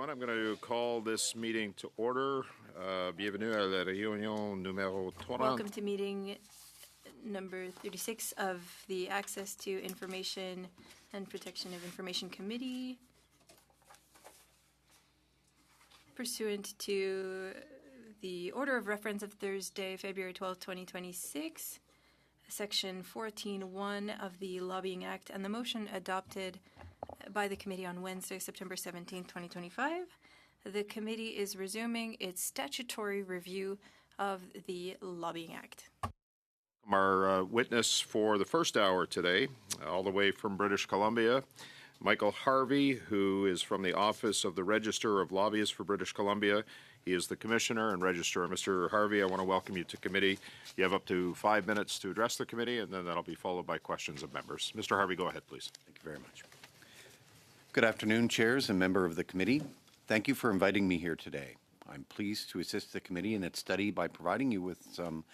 everyone. I'm going to call this meeting to order. Bienvenue à la réunion numéro 30. Welcome to meeting number 36 of the Access to Information and Protection of Information Committee. Pursuant to the order of reference of Thursday, February 12, 2026, Section 14.1 of the Lobbying Act, and the motion adopted by the committee on Wednesday, September 17, 2025, the committee is resuming its statutory review of the Lobbying Act. Our witness for the first hour today, all the way from British Columbia, Michael Harvey, who is from the Office of the Register of Lobbyists for British Columbia. He is the Commissioner and Registrar. Mr. Harvey, I want to welcome you to committee. You have up to 5 minutes to address the committee, and then that'll be followed by questions of members. Mr. Harvey, go ahead, please. Thank you very much. Good afternoon, chairs and member of the committee. Thank you for inviting me here today. I'm pleased to assist the committee in its study by providing you with some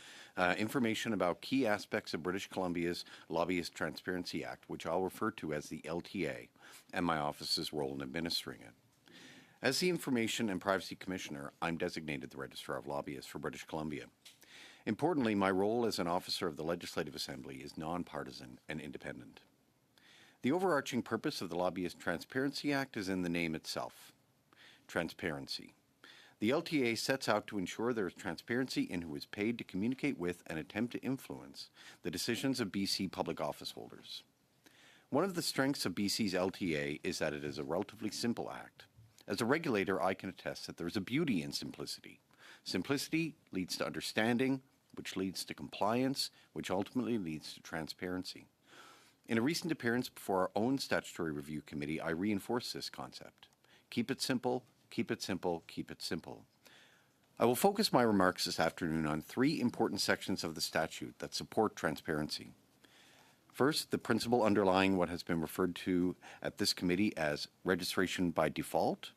information about key aspects of British Columbia's Lobbyist Transparency Act, which I'll refer to as the LTA, and my office's role in administering it. As the Information and Privacy Commissioner, I'm designated the Registrar of Lobbyists for British Columbia. Importantly, my role as an officer of the Legislative Assembly is nonpartisan and independent. The overarching purpose of the Lobbyist Transparency Act is in the name itself: transparency. The LTA sets out to ensure there is transparency in who is paid to communicate with and attempt to influence the decisions of BC public office holders. One of the strengths of BC's LTA is that it is a relatively simple act. As a regulator, I can attest that there is a beauty in simplicity. Simplicity leads to understanding, which leads to compliance, which ultimately leads to transparency. In a recent appearance before our own statutory review committee, I reinforced this concept. Keep it simple, keep it simple, keep it simple. I will focus my remarks this afternoon on three important sections of the statute that support transparency. First, the principle underlying what has been referred to at this committee as registration by default.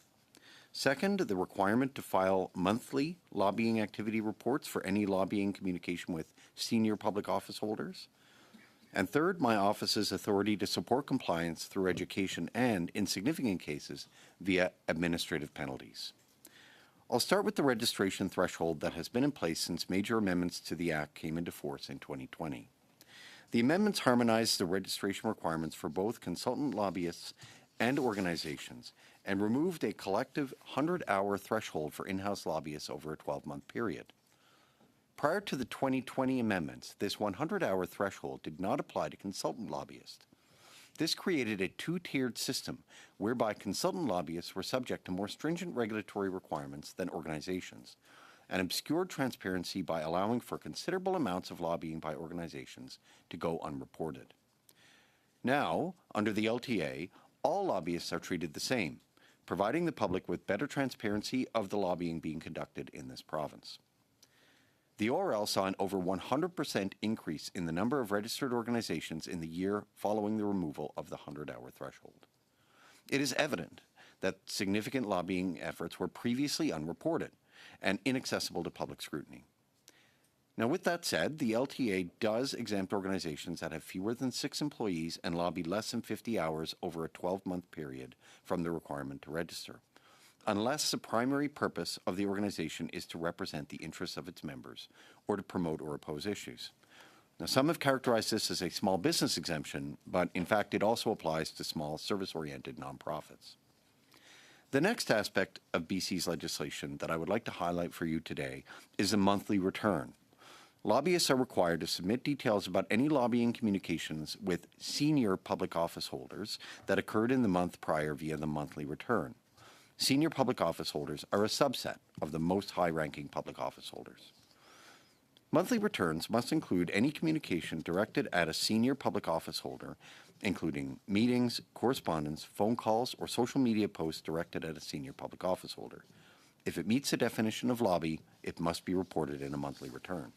Second, the requirement to file monthly lobbying activity reports for any lobbying communication with senior public office holders. And third, my office's authority to support compliance through education and, in significant cases, via administrative penalties. I'll start with the registration threshold that has been in place since major amendments to the Act came into force in 2020. The amendments harmonized the registration requirements for both consultant lobbyists and organizations and removed a collective 100-hour threshold for in-house lobbyists over a 12-month period. Prior to the 2020 amendments, this 100-hour threshold did not apply to consultant lobbyists. This created a two-tiered system whereby consultant lobbyists were subject to more stringent regulatory requirements than organizations, and obscured transparency by allowing for considerable amounts of lobbying by organizations to go unreported. Now, under the LTA, all lobbyists are treated the same, providing the public with better transparency of the lobbying being conducted in this province. The ORL saw an over 100% increase in the number of registered organizations in the year following the removal of the 100-hour threshold. It is evident that significant lobbying efforts were previously unreported and inaccessible to public scrutiny. Now, with that said, the LTA does exempt organizations that have fewer than 6 employees and lobby less than 50 hours over a 12-month period from the requirement to register, unless the primary purpose of the organization is to represent the interests of its members or to promote or oppose issues. Now, some have characterized this as a small business exemption, but in fact it also applies to small service-oriented nonprofits. The next aspect of BC's legislation that I would like to highlight for you today is a monthly return. Lobbyists are required to submit details about any lobbying communications with senior public office holders that occurred in the month prior via the monthly return. Senior public office holders are a subset of the most high-ranking public office holders. Monthly returns must include any communication directed at a senior public office holder, including meetings, correspondence, phone calls, or social media posts directed at a senior public office holder. If it meets the definition of lobby, it must be reported in a monthly return.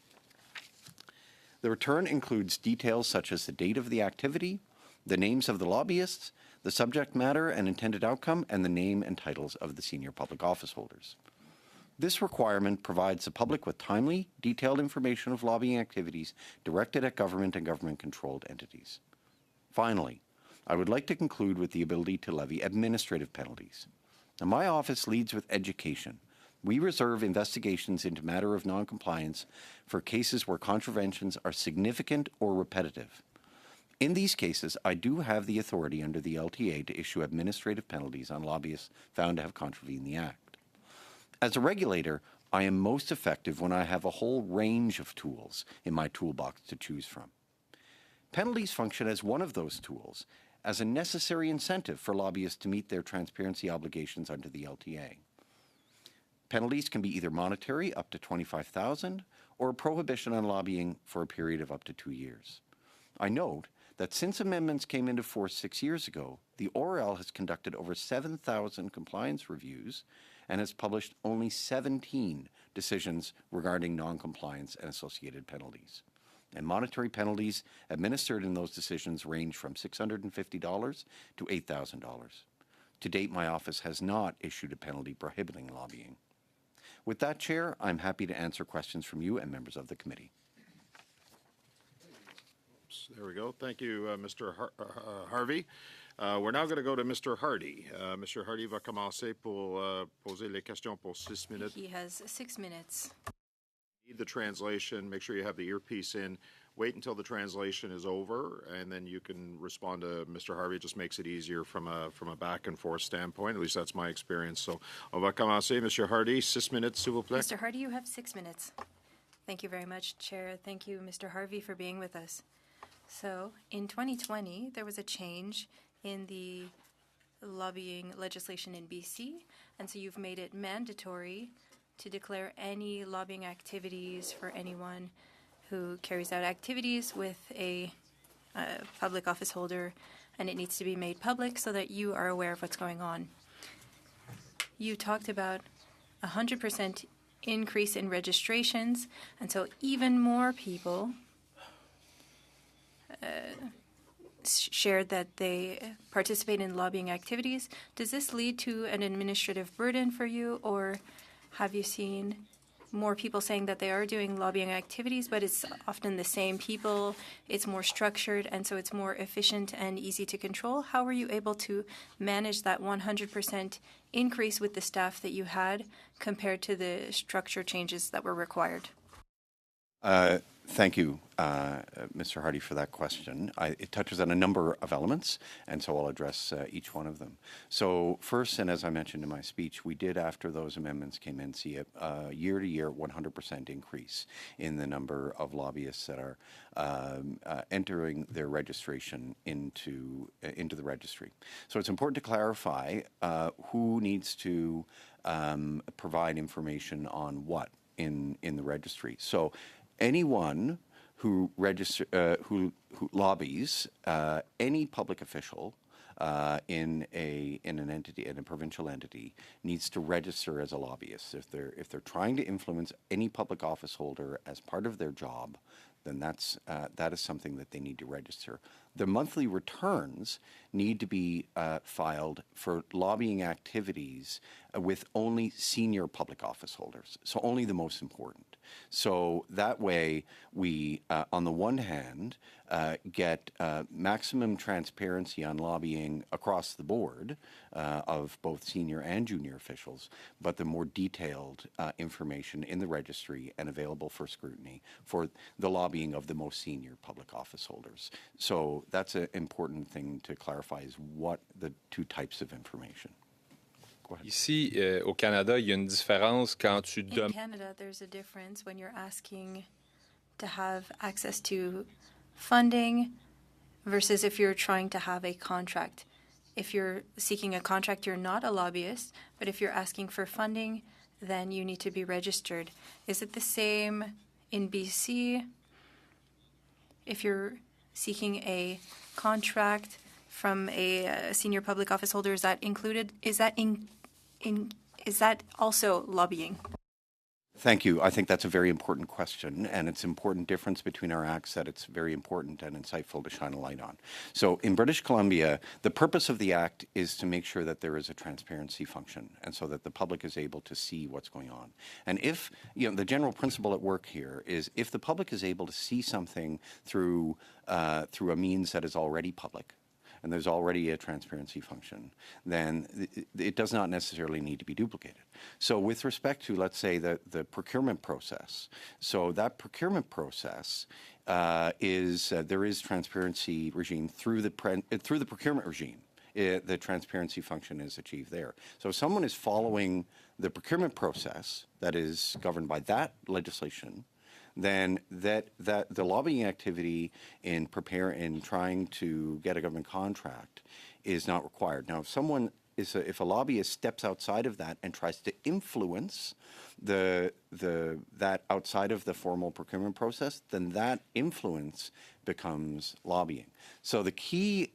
The return includes details such as the date of the activity, the names of the lobbyists, the subject matter and intended outcome, and the name and titles of the senior public office holders. This requirement provides the public with timely, detailed information of lobbying activities directed at government and government-controlled entities. Finally, I would like to conclude with the ability to levy administrative penalties. Now, my office leads with education. We reserve investigations into matter of noncompliance for cases where contraventions are significant or repetitive. In these cases, I do have the authority under the LTA to issue administrative penalties on lobbyists found to have contravened the Act. As a regulator, I am most effective when I have a whole range of tools in my toolbox to choose from. Penalties function as one of those tools, as a necessary incentive for lobbyists to meet their transparency obligations under the LTA. Penalties can be either monetary, up to $25,000, or a prohibition on lobbying for a period of up to 2 years. I note that since amendments came into force 6 years ago, the ORL has conducted over 7,000 compliance reviews and has published only 17 decisions regarding noncompliance and associated penalties. And monetary penalties administered in those decisions range from $650 to $8,000. To date, my office has not issued a penalty prohibiting lobbying. With that, Chair, I'm happy to answer questions from you and members of the committee. There we go. Thank you, Mr. Harvey. We're now going to go to Mr. Hardy. Mr. Hardy va commencer pour poser les questions pour 6 minutes. He has 6 minutes. Need the translation. Make sure you have the earpiece in. Wait until the translation is over, and then you can respond to Mr. Harvey. It just makes it easier from a back and forth standpoint. At least that's my experience. So, on va commencer, Mr. Hardy. 6 minutes, s'il vous plaît. Mr. Hardy, you have 6 minutes. Thank you very much, Chair. Thank you, Mr. Harvey, for being with us. So, in 2020, there was a change in the lobbying legislation in BC, and so you've made it mandatory to declare any lobbying activities for anyone who carries out activities with a public office holder, and it needs to be made public so that you are aware of what's going on. You talked about 100% increase in registrations, and so even more people shared that they participate in lobbying activities. Does this lead to an administrative burden for you, or have you seen more people saying that they are doing lobbying activities, but it's often the same people, it's more structured, and so it's more efficient and easy to control? How were you able to manage that 100% increase with the staff that you had compared to the structure changes that were required? Thank you, Mr. Hardy, for that question. It touches on a number of elements, and so I'll address each one of them. So first, and as I mentioned in my speech, we did, after those amendments came in, see a year-to-year 100% increase in the number of lobbyists that are entering their registration into the registry. So it's important to clarify who needs to provide information on what in the registry. So anyone who lobbies any public official in an entity, in a provincial entity, needs to register as a lobbyist. If they're trying to influence any public office holder as part of their job, then that is something that they need to register. Their monthly returns need to be filed for lobbying activities with only senior public office holders, so only the most important. So that way we, on the one hand, get maximum transparency on lobbying across the board of both senior and junior officials, but the more detailed information in the registry and available for scrutiny for the lobbying of the most senior public office holders. So that's an important thing to clarify, is what the two types of information. Ici, au Canada, il y a une différence quand tu In demandes. Canada, there's a difference when you're asking to have access to funding versus if you're trying to have a contract. If you're seeking a contract, you're not a lobbyist, but if you're asking for funding, then you need to be registered. Is it the same in BC? If you're seeking a contract from a senior public office holder, is that included? Is that also lobbying? Thank you. I think that's a very important question, and it's an important difference between our acts that it's very important and insightful to shine a light on. So in British Columbia, the purpose of the act is to make sure that there is a transparency function, and so that the public is able to see what's going on. And if, the general principle at work here is if the public is able to see something through a means that is already public, and there's already a transparency function, then it does not necessarily need to be duplicated. So with respect to, let's say, the procurement process, so that procurement process there is transparency regime through the procurement regime. The transparency function is achieved there. So if someone is following the procurement process that is governed by that legislation, then that the lobbying activity in trying to get a government contract is not required. Now, if a lobbyist steps outside of that and tries to influence that outside of the formal procurement process, then that influence becomes lobbying. So the key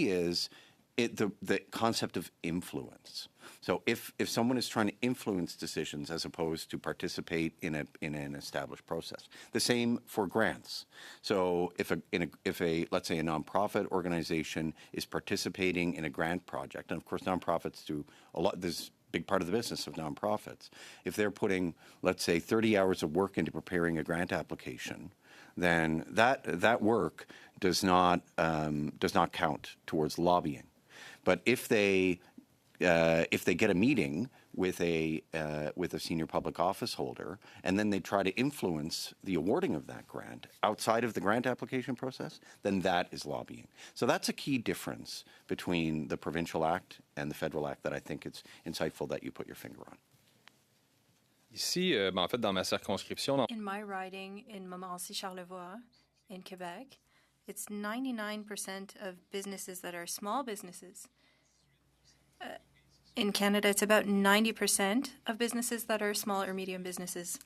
is the concept of influence. So if someone is trying to influence decisions as opposed to participate in an established process, the same for grants. So if let's say a nonprofit organization is participating in a grant project, and of course nonprofits do a lot. There's big part of the business of nonprofits. If they're putting, let's say, 30 hours of work into preparing a grant application, then that work does not count towards lobbying. But if they get a meeting with a senior public office holder, and then they try to influence the awarding of that grant outside of the grant application process, then that is lobbying. So that's a key difference between the Provincial Act and the Federal Act that I think it's insightful that you put your finger on. Ici, en fait, dans ma circonscription, In my riding in Montmorency-Charlevoix in Quebec, it's 99% of businesses that are small businesses. In Canada, it's about 90% of businesses that are small or medium businesses.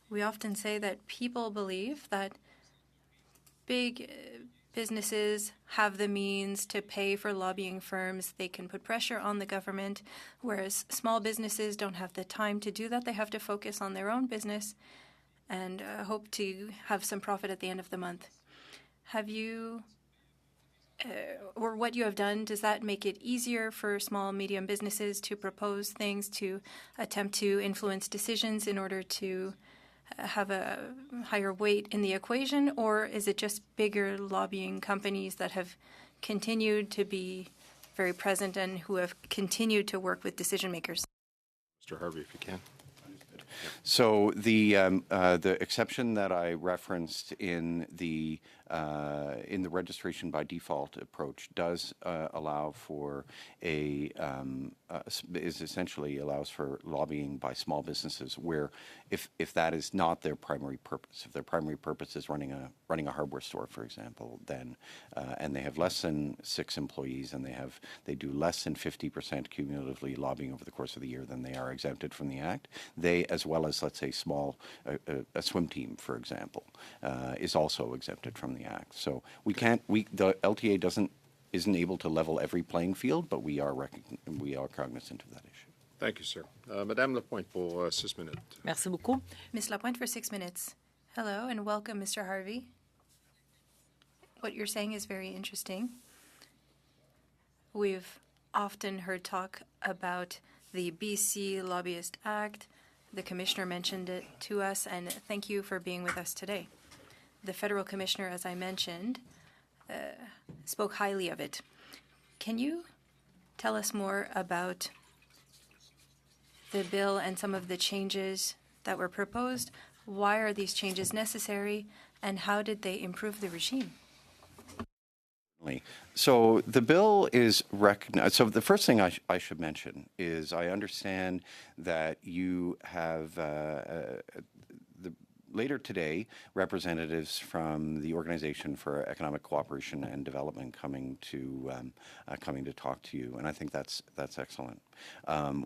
We often say that people believe that big businesses have the means to pay for lobbying firms. They can put pressure on the government, whereas small businesses don't have the time to do that. They have to focus on their own business and hope to have some profit at the end of the month. Have you, or what you have done, does that make it easier for small, medium businesses to propose things, to attempt to influence decisions in order to have a higher weight in the equation, or is it just bigger lobbying companies that have continued to be very present and who have continued to work with decision makers? Mr. Harvey, if you can. So the exception that I referenced in the registration by default approach does allow for essentially allows for lobbying by small businesses where if that is not their primary purpose, if their primary purpose is running a hardware store, for example, then and they have less than 6 employees and they do less than 50% cumulatively lobbying over the course of the year, then they are exempted from the Act. They, as well as, let's say, a swim team, for example, is also exempted from the Act. So the LTA isn't able to level every playing field, but we are cognizant of that issue. Thank you, sir. Madame Lapointe pour 6 minutes. Merci beaucoup. Ms. Lapointe for 6 minutes. Hello and welcome, Mr. Harvey. What you're saying is very interesting. We've often heard talk about the BC Lobbyist Act. The Commissioner mentioned it to us, and thank you for being with us today. The Federal Commissioner, as I mentioned, spoke highly of it. Can you tell us more about the bill and some of the changes that were proposed? Why are these changes necessary, and how did they improve the regime? So the bill is recognized. So the first thing I should mention is I understand that you have later today representatives from the Organization for Economic Cooperation and Development coming to talk to you, and I think that's excellent.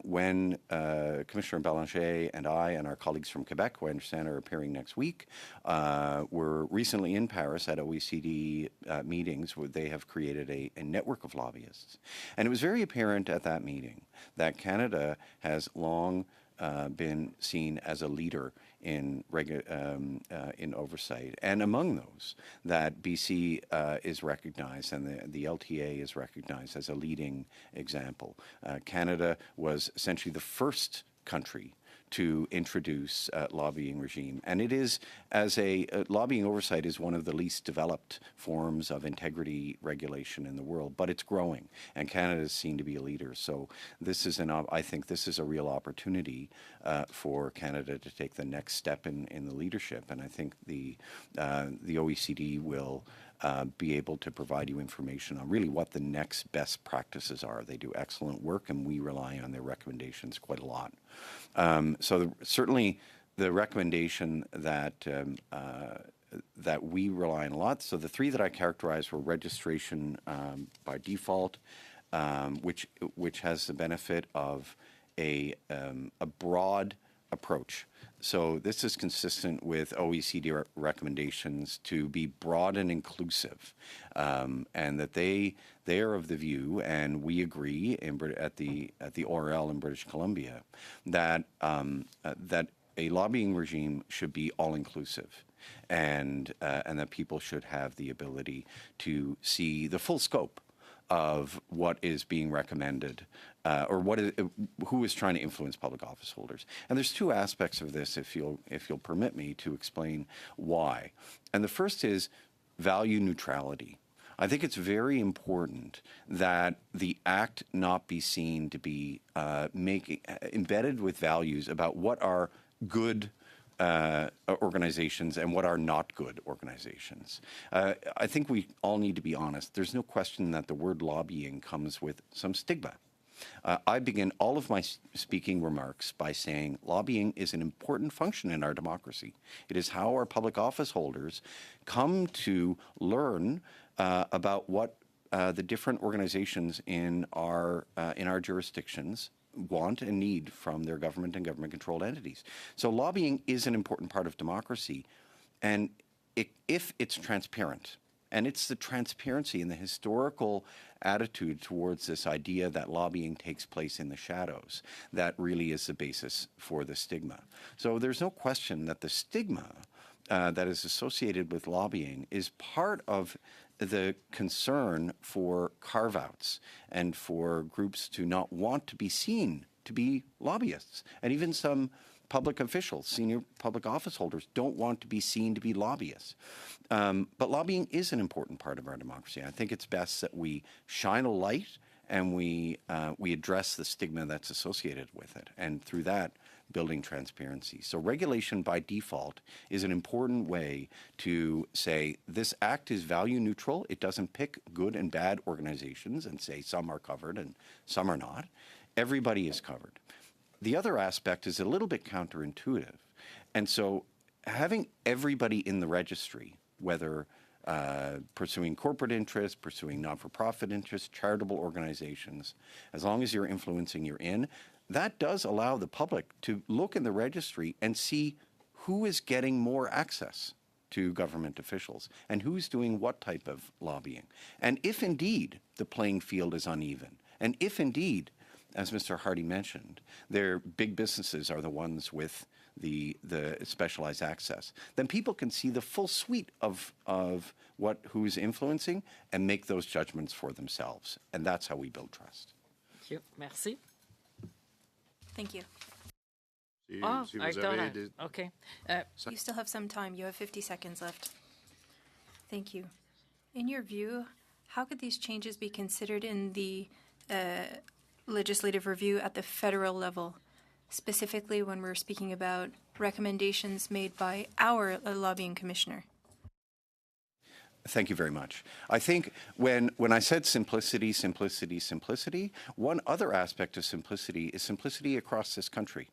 When Commissioner Bélanger and I and our colleagues from Quebec, who I understand are appearing next week, were recently in Paris at OECD meetings where they have created a network of lobbyists. And it was very apparent at that meeting that Canada has long been seen as a leader in oversight, and among those that BC is recognized and the LTA is recognized as a leading example. Canada was essentially the first country to introduce lobbying regime. And it is, as lobbying oversight is one of the least developed forms of integrity regulation in the world, but it's growing, and Canada is seen to be a leader. So this is I think this is a real opportunity for Canada to take the next step in the leadership. And I think the OECD will be able to provide you information on really what the next best practices are. They do excellent work, and we rely on their recommendations quite a lot. Certainly the recommendation that that we rely on a lot. So the three that I characterized were registration by default, which has the benefit of a broad approach. So this is consistent with OECD recommendations to be broad and inclusive, and that they are of the view, and we agree at the ORL in British Columbia, that that a lobbying regime should be all inclusive, and that people should have the ability to see the full scope of what is being recommended, or who is trying to influence public office holders. And there's two aspects of this, if you'll permit me to explain why. And the first is value neutrality. I think it's very important that the Act not be seen to be embedded with values about what are good organizations and what are not good organizations. I think we all need to be honest. There's no question that the word lobbying comes with some stigma. I begin all of my speaking remarks by saying lobbying is an important function in our democracy. It is how our public office holders come to learn about what the different organizations in our jurisdictions want and need from their government and government-controlled entities. So lobbying is an important part of democracy, and if it's transparent, and it's the transparency and the historical attitude towards this idea that lobbying takes place in the shadows that really is the basis for the stigma. So there's no question that the stigma that is associated with lobbying is part of the concern for carve-outs and for groups to not want to be seen to be lobbyists. And even some public officials, senior public office holders, don't want to be seen to be lobbyists. But lobbying is an important part of our democracy. I think it's best that we shine a light and we address the stigma that's associated with it. And through that, building transparency. So regulation by default is an important way to say this act is value neutral. It doesn't pick good and bad organizations and say some are covered and some are not. Everybody is covered. The other aspect is a little bit counterintuitive. And so having everybody in the registry, whether pursuing corporate interests, pursuing not-for-profit interests, charitable organizations, as long as you're influencing, you're in, that does allow the public to look in the registry and see who is getting more access to government officials and who's doing what type of lobbying. And if indeed the playing field is uneven, and if indeed, as Mr. Hardy mentioned, their big businesses are the ones with the specialized access, then people can see the full suite of who is influencing and make those judgments for themselves. And that's how we build trust. Thank you. Merci. Thank you. Okay. You still have some time. You have 50 seconds left. Thank you. In your view, how could these changes be considered in the legislative review at the federal level, specifically when we're speaking about recommendations made by our lobbying commissioner? Thank you very much. I think when I said simplicity, simplicity, simplicity, one other aspect of simplicity is simplicity across this country.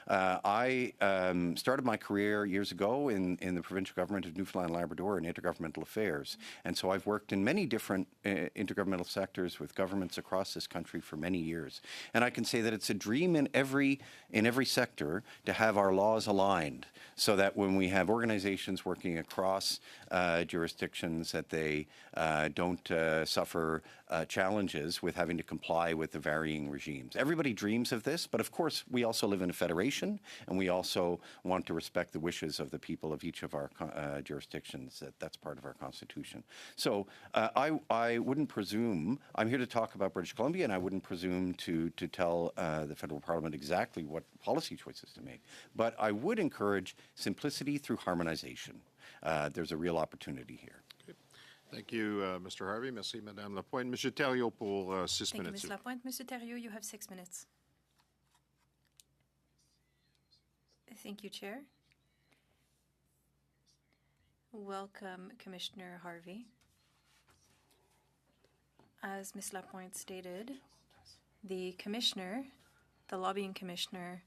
I started my career years ago in the provincial government of Newfoundland and Labrador in intergovernmental affairs. And so I've worked in many different intergovernmental sectors with governments across this country for many years. And I can say that it's a dream in every sector to have our laws aligned so that when we have organizations working across jurisdictions that they don't suffer challenges with having to comply with the varying regimes. Everybody dreams of this, but of course we also live in a federation, and we also want to respect the wishes of the people of each of our jurisdictions. That's part of our constitution. So I wouldn't presume, I'm here to talk about British Columbia, and I wouldn't presume to tell the federal parliament exactly what policy choices to make. But I would encourage simplicity through harmonization. There's a real opportunity here. Thank you, Mr. Harvey. Merci, Madame Lapointe. Monsieur Thériault pour 6 Thank you, minutes. Ms. Lapointe. Monsieur Thériault, you have 6 minutes. Thank you, Chair. Welcome, Commissioner Harvey. As Ms. Lapointe stated, the commissioner, the lobbying commissioner,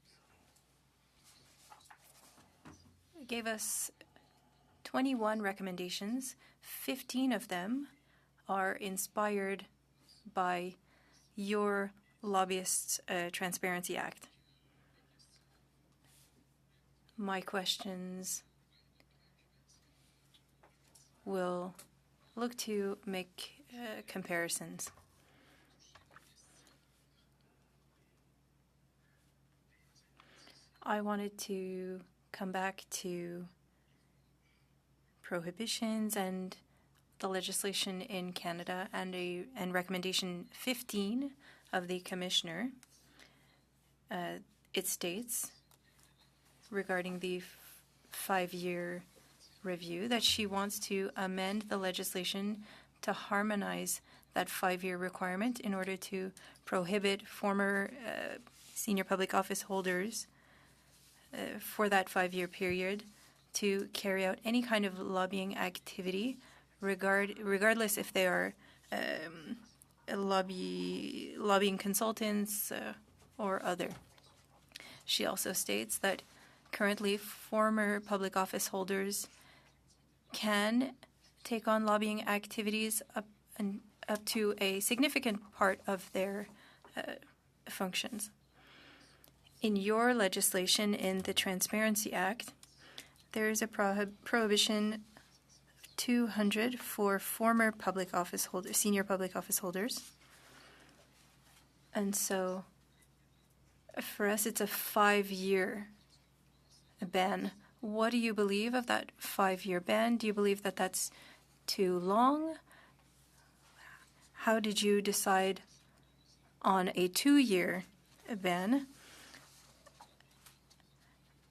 gave us 21 recommendations. 15 of them are inspired by your Lobbyists Transparency Act. My questions will look to make comparisons. I wanted to come back to prohibitions and the legislation in Canada and recommendation 15 of the commissioner. It states regarding the 5-year review that she wants to amend the legislation to harmonize that 5-year requirement in order to prohibit former senior public office holders for that 5-year period to carry out any kind of lobbying activity, regardless if they are lobbying consultants or other. She also states that currently former public office holders can take on lobbying activities up to a significant part of their functions. In your legislation, in the Transparency Act, there is a prohibition 200 for former public office holders, senior public office holders. And so for us, it's a 5-year ban. What do you believe of that 5-year ban? Do you believe that that's too long? How did you decide on a 2-year ban?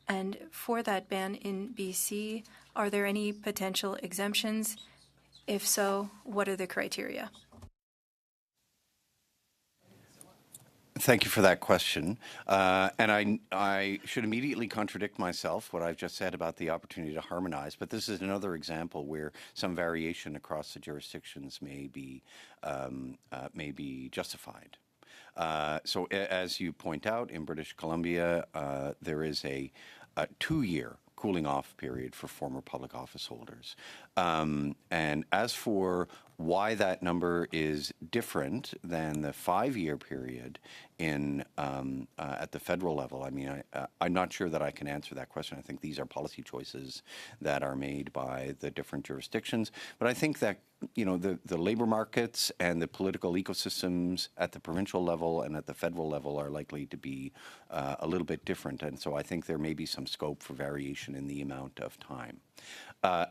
And for that ban in BC, are there any potential exemptions? If so, what are the criteria? Thank you for that question. And I should immediately contradict myself, what I've just said about the opportunity to harmonize, but this is another example where some variation across the jurisdictions may be justified. So as you point out, in British Columbia, there is a 2-year cooling off period for former public office holders. And as for why that number is different than the 5-year period in at the federal level, I mean, I'm not sure that I can answer that question. I think these are policy choices that are made by the different jurisdictions. But I think that, you know, the labor markets and the political ecosystems at the provincial level and at the federal level are likely to be a little bit different. And so I think there may be some scope for variation in the amount of time.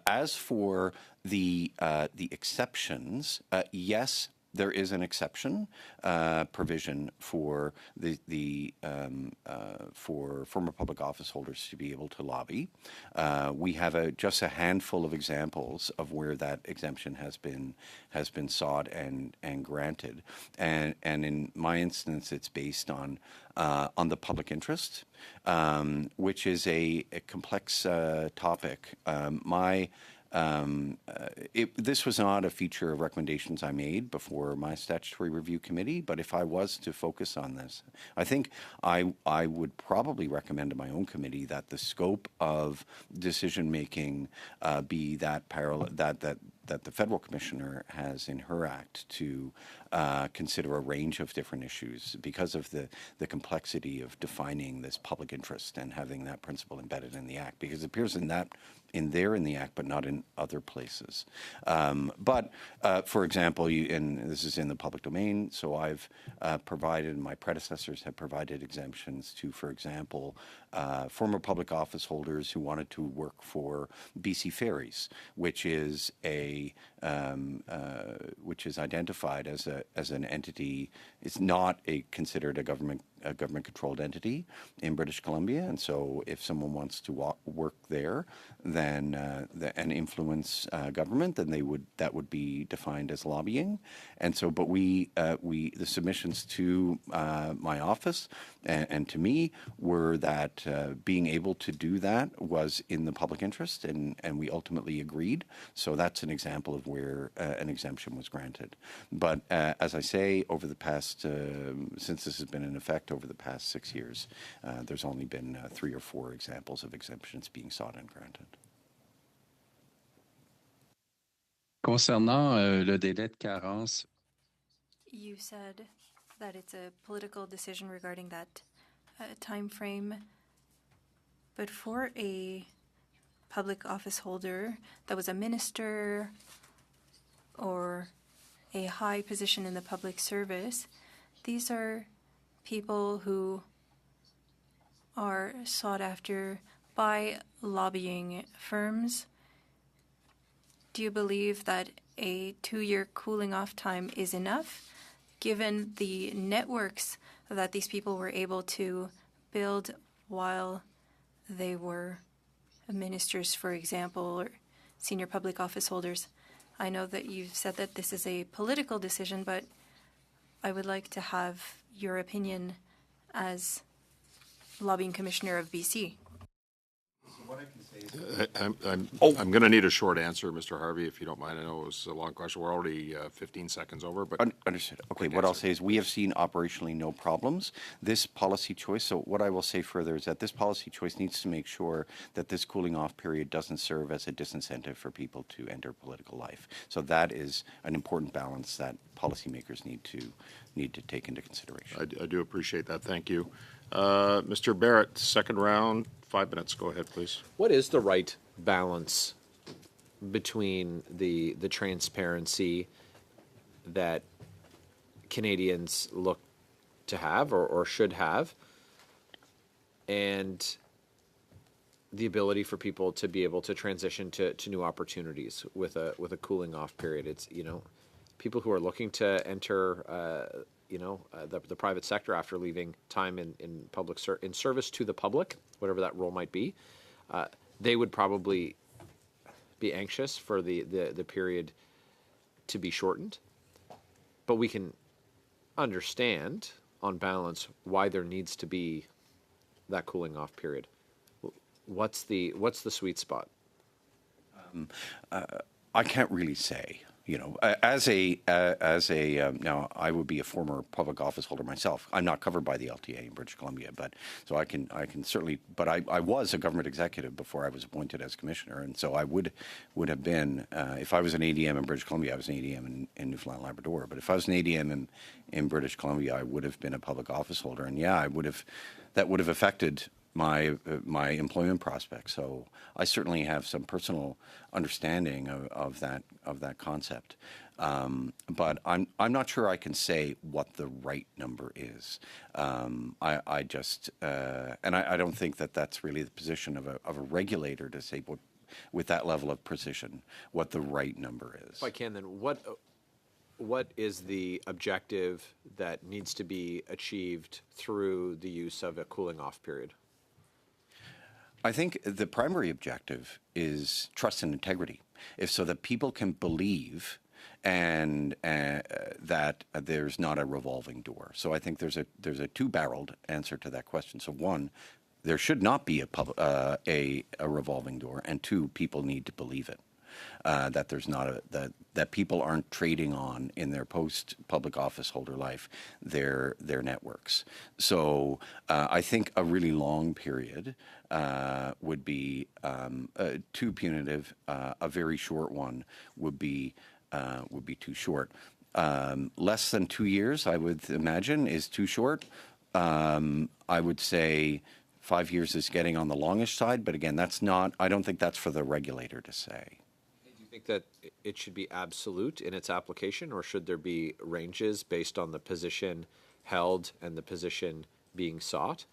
As for the exceptions, yes, there is an exception provision for for former public office holders to be able to lobby. We have just a handful of examples of where that exemption has been sought and granted, and in my instance, it's based on the public interest, which is a complex topic. This was not a feature of recommendations I made before my statutory review committee, but if I was to focus on this, I think I would probably recommend to my own committee that the scope of decision making be that the federal commissioner has in her act to consider a range of different issues because of the complexity of defining this public interest and having that principle embedded in the Act, because it appears in the Act, but not in other places. For example, and this is in the public domain, so I've provided, my predecessors have provided exemptions to, for example, former public office holders who wanted to work for BC Ferries, which is identified as an entity. It's not considered a government-controlled entity in British Columbia, and so if someone wants to work there, then and influence government, then that would be defined as lobbying. And so, but the submissions to my office and to me were that being able to do that was in the public interest, and we ultimately agreed. So that's an example of where an exemption was granted. But as I say, over the past, since this has been in effect over the past 6 years, there's only been 3 or 4 examples of exemptions being sought and granted. Concernant le délai de carence, You said that it's a political decision regarding that time frame, but for a public office holder that was a minister or a high position in the public service, these are people who are sought after by lobbying firms. Do you believe that a 2-year cooling off time is enough, given the networks that these people were able to build while they were ministers, for example, or senior public office holders? I know that you've said that this is a political decision, but I would like to have your opinion as lobbying commissioner of BC. I'm going to need a short answer, Mr. Harvey, if you don't mind. I know it was a long question. We're already 15 seconds over, but Understood. Okay, what I'll say is we have seen operationally no problems. This policy choice, so what I will say further is that this policy choice needs to make sure that this cooling off period doesn't serve as a disincentive for people to enter political life. So that is an important balance that policymakers need to take into consideration. I do appreciate that. Thank you. Mr. Barrett, second round, 5 minutes. Go ahead, please. What is the right balance between the transparency that Canadians look to have or should have, and the ability for people to be able to transition to new opportunities with a cooling off period? It's, people who are looking to enter the private sector after leaving time in public in service to the public, whatever that role might be, they would probably be anxious for the period to be shortened. But we can understand, on balance, why there needs to be that cooling off period. What's the sweet spot? I can't really say. Now I would be a former public office holder myself. I'm not covered by the LTA in British Columbia, but so I can certainly. But I was a government executive before I was appointed as commissioner, and so I would have been if I was an ADM in British Columbia, I was an ADM in Newfoundland and Labrador. But if I was an ADM in British Columbia, I would have been a public office holder, and that would have affected my employment prospects. So I certainly have some personal understanding of that concept, but I'm not sure I can say what the right number is. I just and I don't think that's really the position of a regulator to say with that level of precision what the right number is. If I can, then what is the objective that needs to be achieved through the use of a cooling off period? I think the primary objective is trust and integrity, so that people can believe and that there's not a revolving door. So I think there's a two-barreled answer to that question. So one, there should not be a revolving door, and two, people need to believe it. That there's not that people aren't trading on in their post-public office holder life their networks. So I think a really long period would be too punitive. A very short one would be too short. Less than 2 years, I would imagine, is too short. I would say 5 years is getting on the longish side, but again, I don't think that's for the regulator to say. Do you think that it should be absolute in its application, or should there be ranges based on the position held and the position being sought?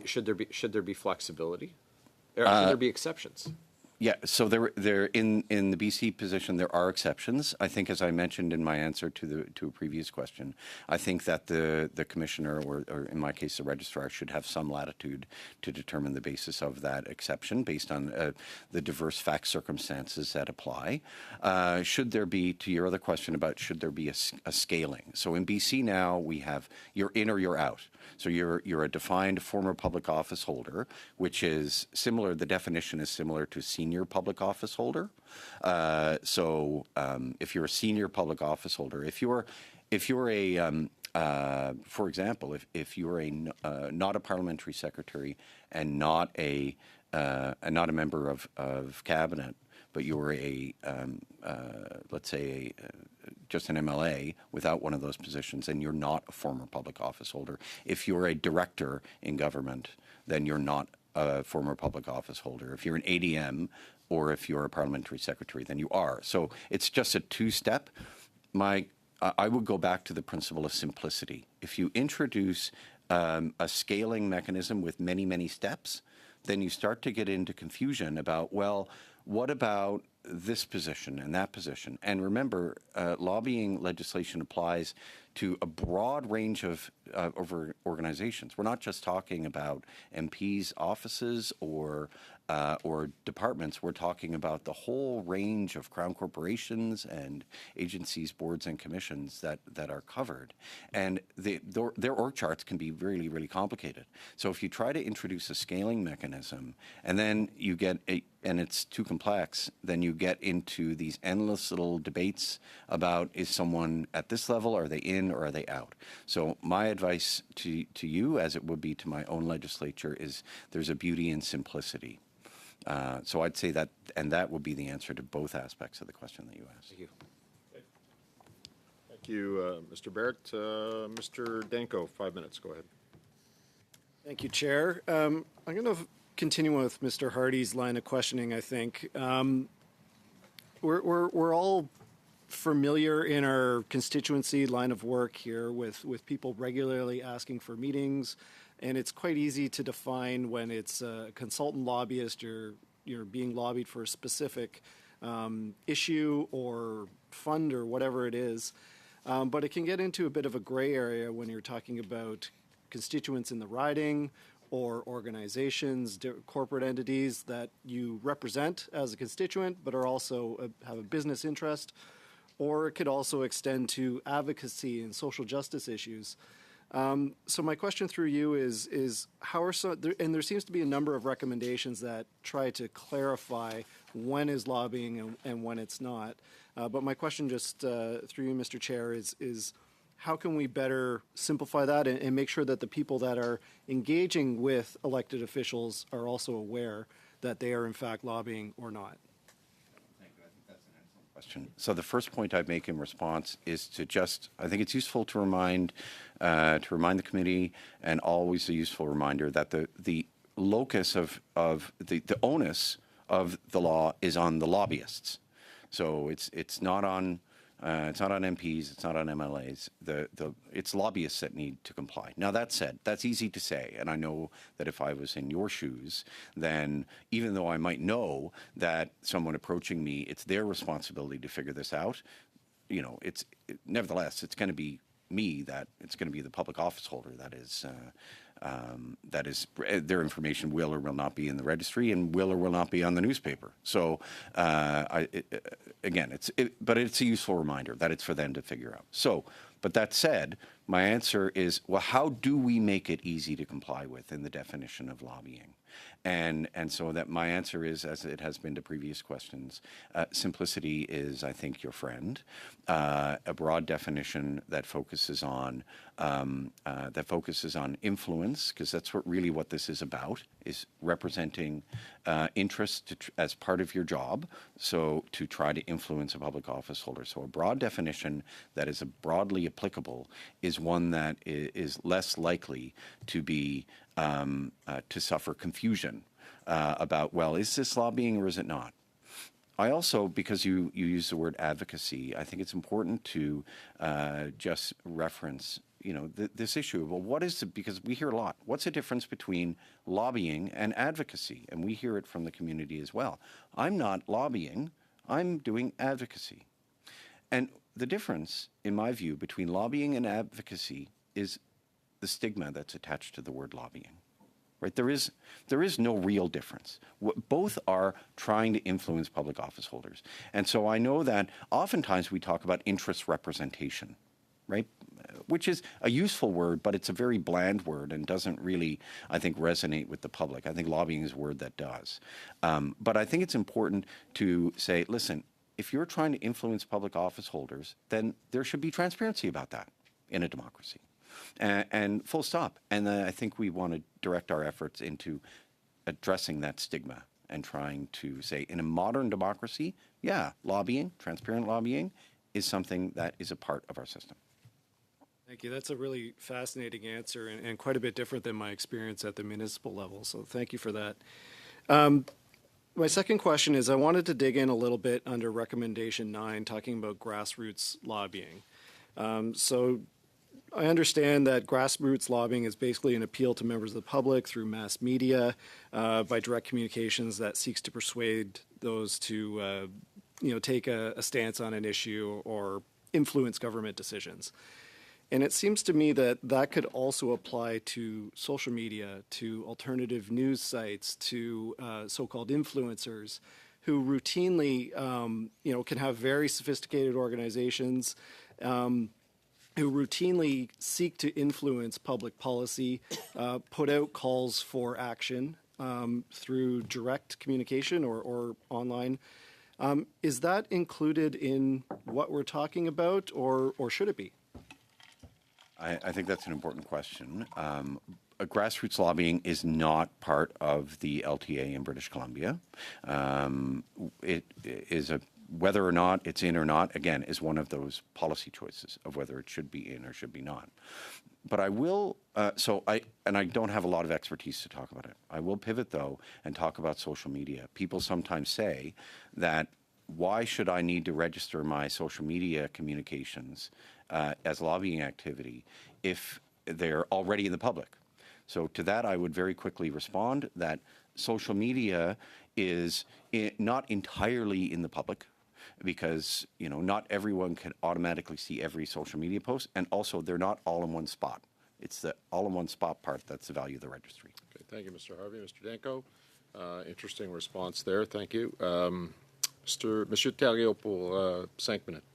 Should there be flexibility? Or should there be exceptions? Yeah, so there in the BC position there are exceptions. I think, as I mentioned in my answer to a previous question, I think that the commissioner or in my case the registrar should have some latitude to determine the basis of that exception based on the diverse fact circumstances that apply. Should there be, to your other question about should there be a scaling? So in BC now we have you're in or you're out. So you're a defined former public office holder, which is similar. The definition is similar to senior public office holder. If you're a senior public office holder, if you're a for example, if you're not a parliamentary secretary and not a member of cabinet, but you're let's say just an MLA without one of those positions, and you're not a former public office holder. If you're a director in government, then you're not a former public office holder. If you're an ADM or if you're a parliamentary secretary, then you are. So it's just a two-step. I would go back to the principle of simplicity. If you introduce a scaling mechanism with many, many steps, then you start to get into confusion about, well, what about this position and that position? And remember, lobbying legislation applies to a broad range of organizations. We're not just talking about MPs' offices or departments. We're talking about the whole range of crown corporations and agencies, boards, and commissions that are covered. And their org charts can be really, really complicated. So if you try to introduce a scaling mechanism and then you get and it's too complex, then you get into these endless little debates about is someone at this level, are they in or are they out? So my advice to you, as it would be to my own legislature, is there's a beauty in simplicity. So I'd say that, and that would be the answer to both aspects of the question that you asked. Thank you. Thank you, Mr. Barrett. Mr. Danko, 5 minutes. Go ahead. Thank you, Chair. I'm going to continue with Mr. Hardy's line of questioning, I think. We're all familiar in our constituency line of work here with people regularly asking for meetings, and it's quite easy to define when it's a consultant lobbyist, you're being lobbied for a specific issue or fund or whatever it is. But it can get into a bit of a gray area when you're talking about constituents in the riding or organizations, corporate entities that you represent as a constituent but are also have a business interest, or it could also extend to advocacy and social justice issues. So my question through you is how are and there seems to be a number of recommendations that try to clarify when is lobbying and when it's not. But my question just through you, Mr. Chair, is how can we better simplify that and make sure that the people that are engaging with elected officials are also aware that they are in fact lobbying or not? Thank you. I think that's an excellent question. So the first point I'd make in response is to I think it's useful to remind the committee, and always a useful reminder, that the locus of the onus of the law is on the lobbyists. So it's not on MPs, it's not on MLAs. It's lobbyists that need to comply. Now, that said, that's easy to say, and I know that if I was in your shoes, then even though I might know that someone approaching me, it's their responsibility to figure this out, nevertheless, it's going to be me it's going to be the public office holder that is their information will or will not be in the registry and will or will not be on the newspaper. So but it's a useful reminder that it's for them to figure out. So, but that said, my answer is, well, how do we make it easy to comply with in the definition of lobbying? And so that my answer is, as it has been to previous questions, simplicity is, I think, your friend. A broad definition that focuses on influence, because that's really what this is about, is representing interests as part of your job. So to try to influence a public office holder. So a broad definition that is broadly applicable is one that is less likely to be to suffer confusion about, well, is this lobbying or is it not? I also, because you use the word advocacy, I think it's important to just reference, this issue. Well, what is it? Because we hear a lot. What's the difference between lobbying and advocacy? And we hear it from the community as well. I'm not lobbying. I'm doing advocacy. And the difference, in my view, between lobbying and advocacy is the stigma that's attached to the word lobbying. Right? There is no real difference. Both are trying to influence public office holders. And so I know that oftentimes we talk about interest representation, right? Which is a useful word, but it's a very bland word and doesn't really, I think, resonate with the public. I think lobbying is a word that does. But I think it's important to say, listen, if you're trying to influence public office holders, then there should be transparency about that in a democracy. And full stop. And I think we want to direct our efforts into addressing that stigma and trying to say, in a modern democracy, yeah, lobbying, transparent lobbying, is something that is a part of our system. Thank you. That's a really fascinating answer and quite a bit different than my experience at the municipal level. So thank you for that. My second question is, I wanted to dig in a little bit under recommendation 9, talking about grassroots lobbying. So I understand that grassroots lobbying is basically an appeal to members of the public through mass media by direct communications that seeks to persuade those to, take a stance on an issue or influence government decisions. And it seems to me that that could also apply to social media, to alternative news sites, to so-called influencers who routinely, can have very sophisticated organizations who routinely seek to influence public policy, put out calls for action through direct communication or online. Is that included in what we're talking about, or should it be? I think that's an important question. Grassroots lobbying is not part of the LTA in British Columbia. It is whether or not it's in or not, again, is one of those policy choices of whether it should be in or should be not. But I will, I don't have a lot of expertise to talk about it. I will pivot, though, and talk about social media. People sometimes say that, why should I need to register my social media communications as lobbying activity if they're already in the public? So to that, I would very quickly respond that social media is not entirely in the public, because not everyone can automatically see every social media post, and also they're not all in one spot. It's the all in one spot part that's the value of the registry. Okay, thank you, Mr. Harvey. Mr. Danko, interesting response there. Thank you. Monsieur Thériault pour 5 minutes.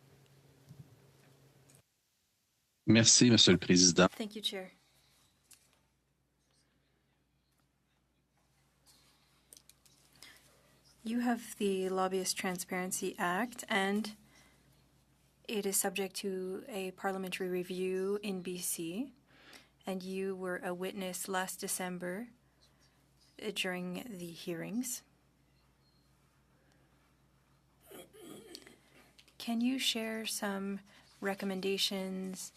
Merci, Monsieur le Président. Thank you, Chair. You have the Lobbyist Transparency Act, and it is subject to a parliamentary review in BC, and you were a witness last December during the hearings. Can you share some recommendations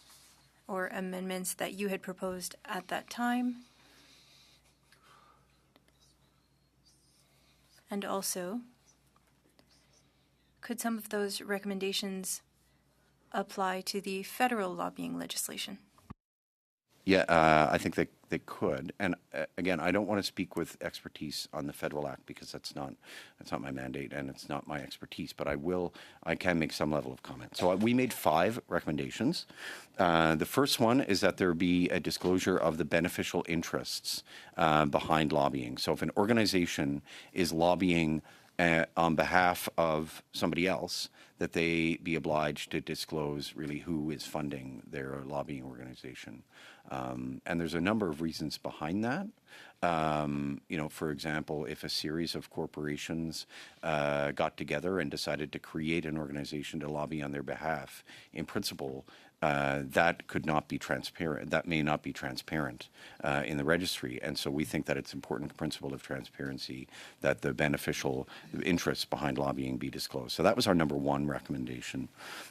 or amendments that you had proposed at that time? And also, could some of those recommendations apply to the federal lobbying legislation? Yeah, I think they could. And again, I don't want to speak with expertise on the Federal Act because that's not my mandate and it's not my expertise. But I can make some level of comment. So we made 5 recommendations. The first one is that there be a disclosure of the beneficial interests behind lobbying. So if an organization is lobbying on behalf of somebody else, that they be obliged to disclose really who is funding their lobbying organization. And there's a number of reasons behind that. For example, if a series of corporations got together and decided to create an organization to lobby on their behalf, in principle, that could not be transparent. That may not be transparent in the registry. And so we think that it's important principle of transparency that the beneficial interests behind lobbying be disclosed. So that was our number one recommendation.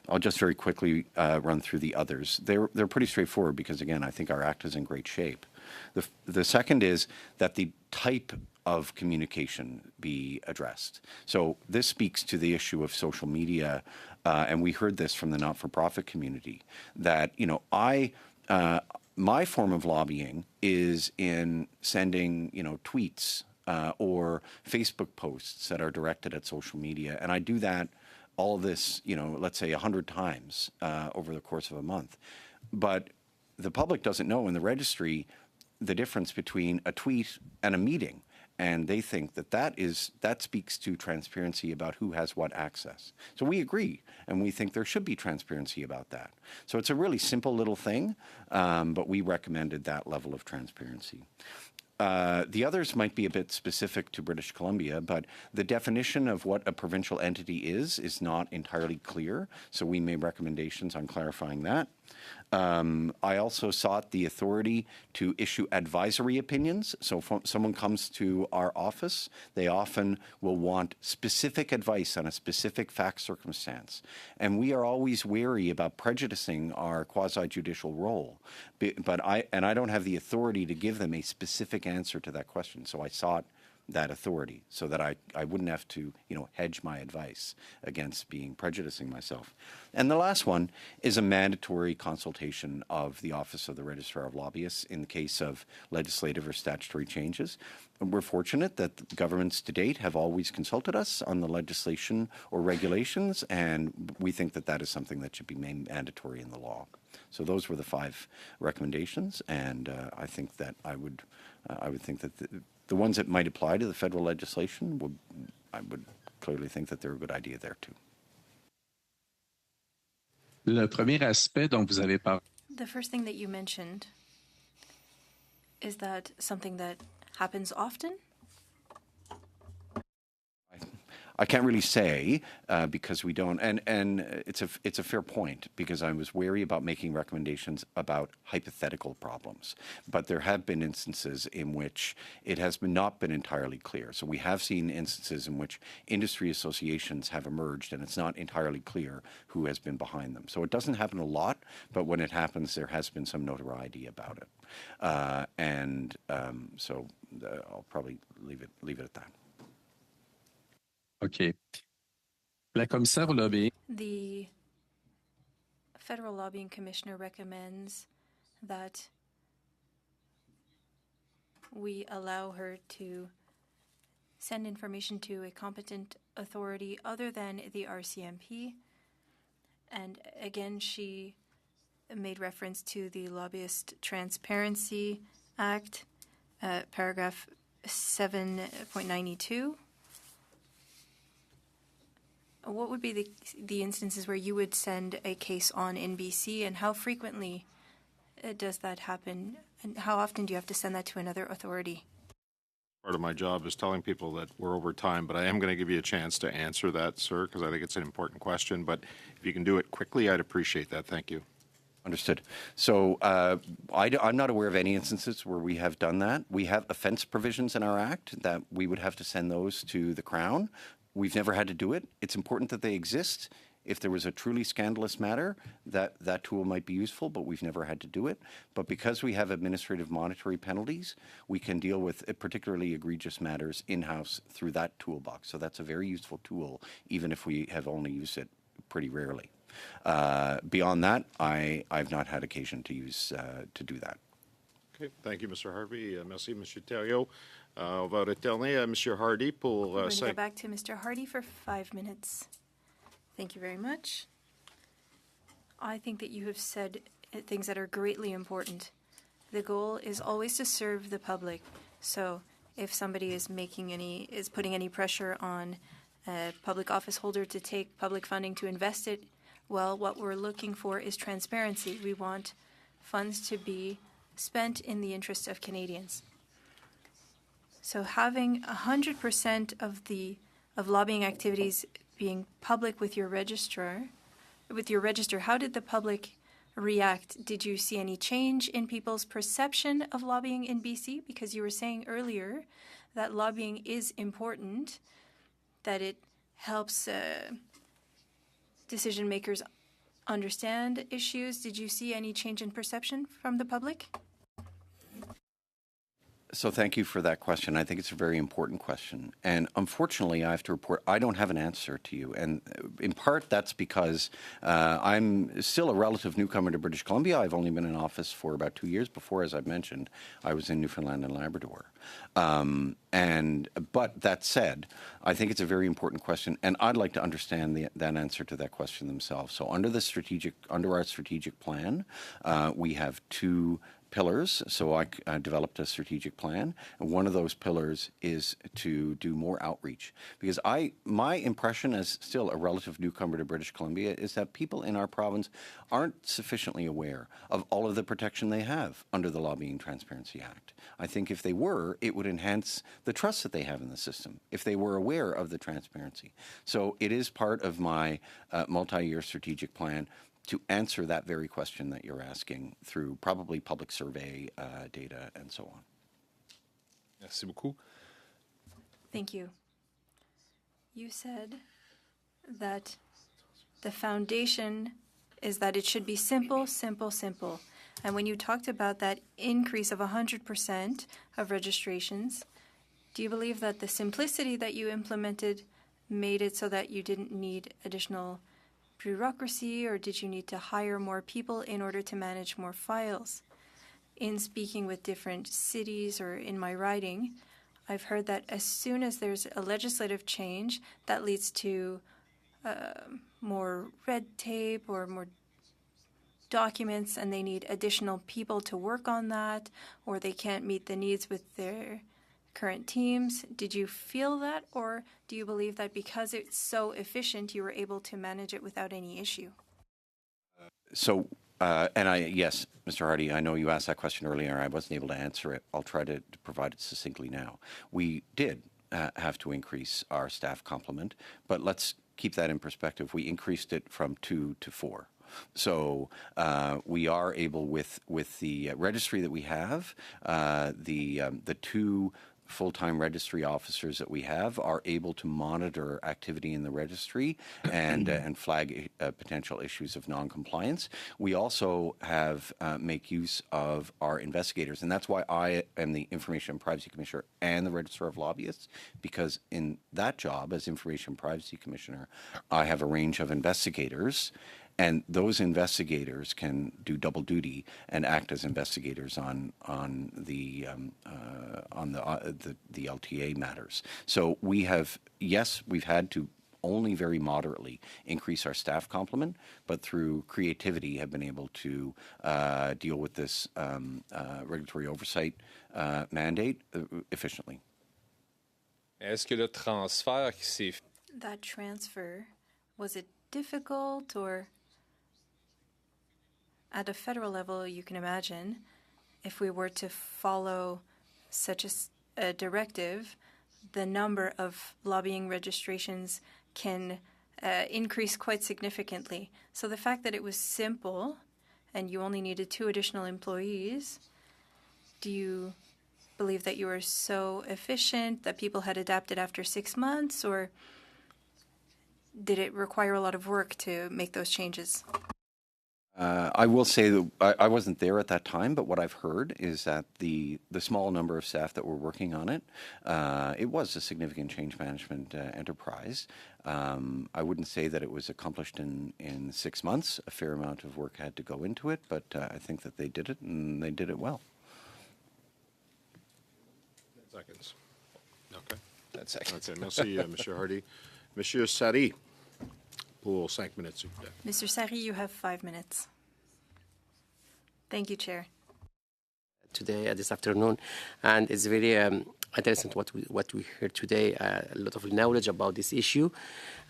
I'll just very quickly run through the others. They're pretty straightforward because, again, I think our act is in great shape. The second is that the type of communication be addressed. So this speaks to the issue of social media, and we heard this from the not-for-profit community, that, my form of lobbying is in sending, tweets or Facebook posts that are directed at social media, and I do that all this, let's say 100 times over the course of a month. But the public doesn't know in the registry the difference between a tweet and a meeting. And they think that speaks to transparency about who has what access. So we agree, and we think there should be transparency about that. So it's a really simple little thing, but we recommended that level of transparency. The others might be a bit specific to British Columbia, but the definition of what a provincial entity is not entirely clear, so we made recommendations on clarifying that. I also sought the authority to issue advisory opinions. So if someone comes to our office, they often will want specific advice on a specific fact circumstance. And we are always wary about prejudicing our quasi-judicial role. But I don't have the authority to give them a specific answer to that question. So I sought that authority so that I wouldn't have to, hedge my advice against being prejudicing myself. And the last one is a mandatory consultation of the Office of the Registrar of Lobbyists in the case of legislative or statutory changes. We're fortunate that governments to date have always consulted us on the legislation or regulations, and we think that that is something that should be made mandatory in the law. So those were the 5 recommendations, and I think that I would think that the ones that might apply to the federal legislation, I would clearly think that they're a good idea there too. Le premier aspect dont vous avez parlé. The first thing that you mentioned, is that something that happens often? I can't really say because we don't, and it's a fair point because I was wary about making recommendations about hypothetical problems. But there have been instances in which it has not been entirely clear. So we have seen instances in which industry associations have emerged and it's not entirely clear who has been behind them. So it doesn't happen a lot, but when it happens, there has been some notoriety about it. So I'll probably leave it at that. OK. La commissaire au lobbying. The Federal Lobbying Commissioner recommends that we allow her to send information to a competent authority other than the RCMP. And again, she made reference to the Lobbyist Transparency Act, paragraph 7.92. What would be the instances where you would send a case on NBC, and how frequently does that happen? And how often do you have to send that to another authority? Part of my job is telling people that we're over time, but I am going to give you a chance to answer that, sir, because I think it's an important question. But if you can do it quickly, I'd appreciate that. Thank you. Understood. So I'm not aware of any instances where we have done that. We have offense provisions in our Act that we would have to send those to the Crown. We've never had to do it. It's important that they exist. If there was a truly scandalous matter, that tool might be useful, but we've never had to do it. But because we have administrative monetary penalties, we can deal with particularly egregious matters in-house through that toolbox. So that's a very useful tool, even if we have only used it pretty rarely. Beyond that, I've not had occasion to use to do that. Okay. Thank you, Mr. Harvey. Merci, Monsieur Thériault. On va retourner à Monsieur Hardy pour We're going to go back to Mr. Hardy for 5 minutes. Thank you very much. I think that you have said things that are greatly important. The goal is always to serve the public. So if somebody is putting any pressure on a public office holder to take public funding to invest it. Well, what we're looking for is transparency. We want funds to be spent in the interest of Canadians. So having 100% of lobbying activities being public with your register, how did the public react? Did you see any change in people's perception of lobbying in BC? Because you were saying earlier that lobbying is important, that it helps decision makers understand issues. Did you see any change in perception from the public? So thank you for that question. I think it's a very important question. And unfortunately, I have to report I don't have an answer to you. And in part, that's because I'm still a relative newcomer to British Columbia. I've only been in office for about 2 years. Before, as I've mentioned, I was in Newfoundland and Labrador. But that said, I think it's a very important question, and I'd like to understand that answer to that question themselves. So under our strategic plan, we have 2 pillars. So I developed a strategic plan, and one of those pillars is to do more outreach. Because my impression as still a relative newcomer to British Columbia is that people in our province aren't sufficiently aware of all of the protection they have under the Lobbying Transparency Act. I think if they were, it would enhance the trust that they have in the system, if they were aware of the transparency. So it is part of my multi-year strategic plan to answer that very question that you're asking through probably public survey data and so on. Merci beaucoup. Thank you. You said that the foundation is that it should be simple, simple, simple. And when you talked about that increase of 100% of registrations, do you believe that the simplicity that you implemented made it so that you didn't need additional bureaucracy, or did you need to hire more people in order to manage more files? In speaking with different cities or in my writing, I've heard that as soon as there's a legislative change, that leads to more red tape or more documents, and they need additional people to work on that, or they can't meet the needs with their current teams. Did you feel that, or do you believe that because it's so efficient, you were able to manage it without any issue? So, yes, Mr. Hardy, I know you asked that question earlier. I wasn't able to answer it. I'll try to provide it succinctly now. We did have to increase our staff complement, but let's keep that in perspective. We increased it from 2 to 4. So we are able, with the registry that we have, the 2 full-time registry officers that we have are able to monitor activity in the registry and flag potential issues of non-compliance. We also have make use of our investigators, and that's why I am the Information and Privacy Commissioner and the Registrar of Lobbyists, because in that job as Information and Privacy Commissioner, I have a range of investigators. And those investigators can do double duty and act as investigators on the LTA matters. So we've had to only very moderately increase our staff complement, but through creativity have been able to deal with this regulatory oversight mandate efficiently. Est-ce que le transfert qui s'est fait? That transfer, was it difficult, or at a federal level, you can imagine, if we were to follow such a directive, the number of lobbying registrations can increase quite significantly. So the fact that it was simple and you only needed 2 additional employees, do you believe that you were so efficient that people had adapted after 6 months, or did it require a lot of work to make those changes? I will say that I wasn't there at that time, but what I've heard is that the small number of staff that were working on it, it was a significant change management enterprise. I wouldn't say that it was accomplished in 6 months. A fair amount of work had to go into it, but I think that they did it, and they did it well. Seconds. Okay. 10 seconds. That's it. Merci, Monsieur Hardy. Monsieur Sari, pour 5 minutes, s'il vous plaît. Mr. Sari, you have 5 minutes. Thank you, Chair. Today, this afternoon, and it's very interesting what we heard today. A lot of knowledge about this issue.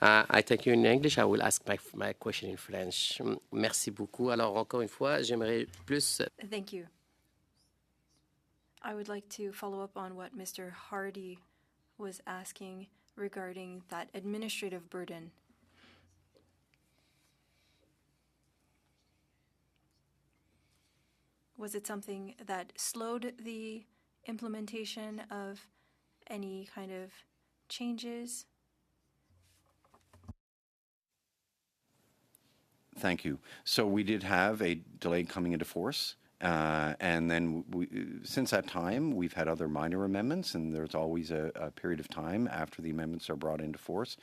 I thank you in English. I will ask my question in French. Merci beaucoup. Alors encore une fois, j'aimerais plus. Thank you. I would like to follow up on what Mr. Hardy was asking regarding that administrative burden. Was it something that slowed the implementation of any kind of changes? Thank you. So we did have a delay coming into force. And then since that time, we've had other minor amendments, and there's always a period of time after the amendments are brought into force,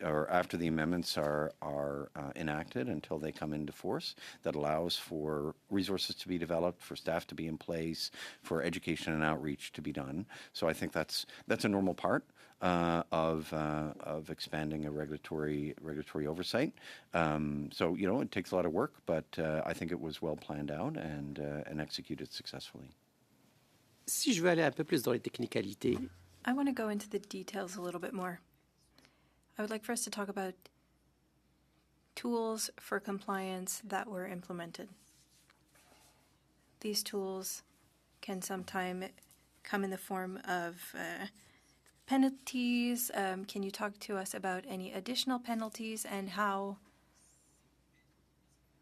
or after the amendments are enacted until they come into force, that allows for resources to be developed, for staff to be in place, for education and outreach to be done. So I think that's a normal part of expanding a regulatory oversight. So it takes a lot of work, but I think it was well planned out and executed successfully. Si je veux aller un peu plus dans les technicalités. I want to go into the details a little bit more. I would like for us to talk about tools for compliance that were implemented. These tools can sometimes come in the form of penalties. Can you talk to us about any additional penalties and how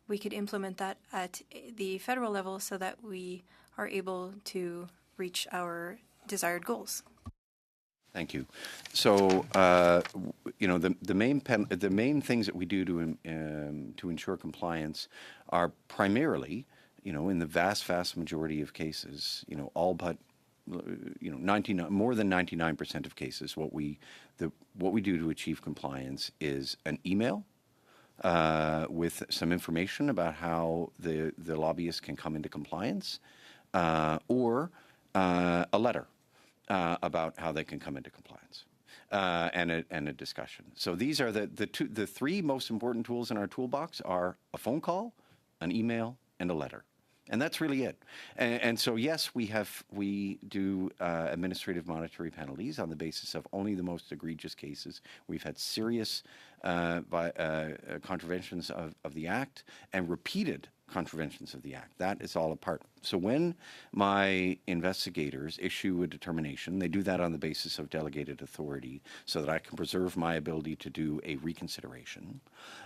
we could implement that at the federal level so that we are able to reach our desired goals? Thank you. So, the main things that we do to ensure compliance are primarily, in the vast majority of cases, all but more than 99% of cases, what we do to achieve compliance is an email with some information about how the lobbyist can come into compliance, or a letter about how they can come into compliance, and a discussion. So these are the three most important tools in our toolbox are a phone call, an email, and a letter. And that's really it. And so, yes, we do administrative monetary penalties on the basis of only the most egregious cases. We've had serious contraventions of the Act and repeated contraventions of the Act. That is all a part. So when my investigators issue a determination, they do that on the basis of delegated authority so that I can preserve my ability to do a reconsideration.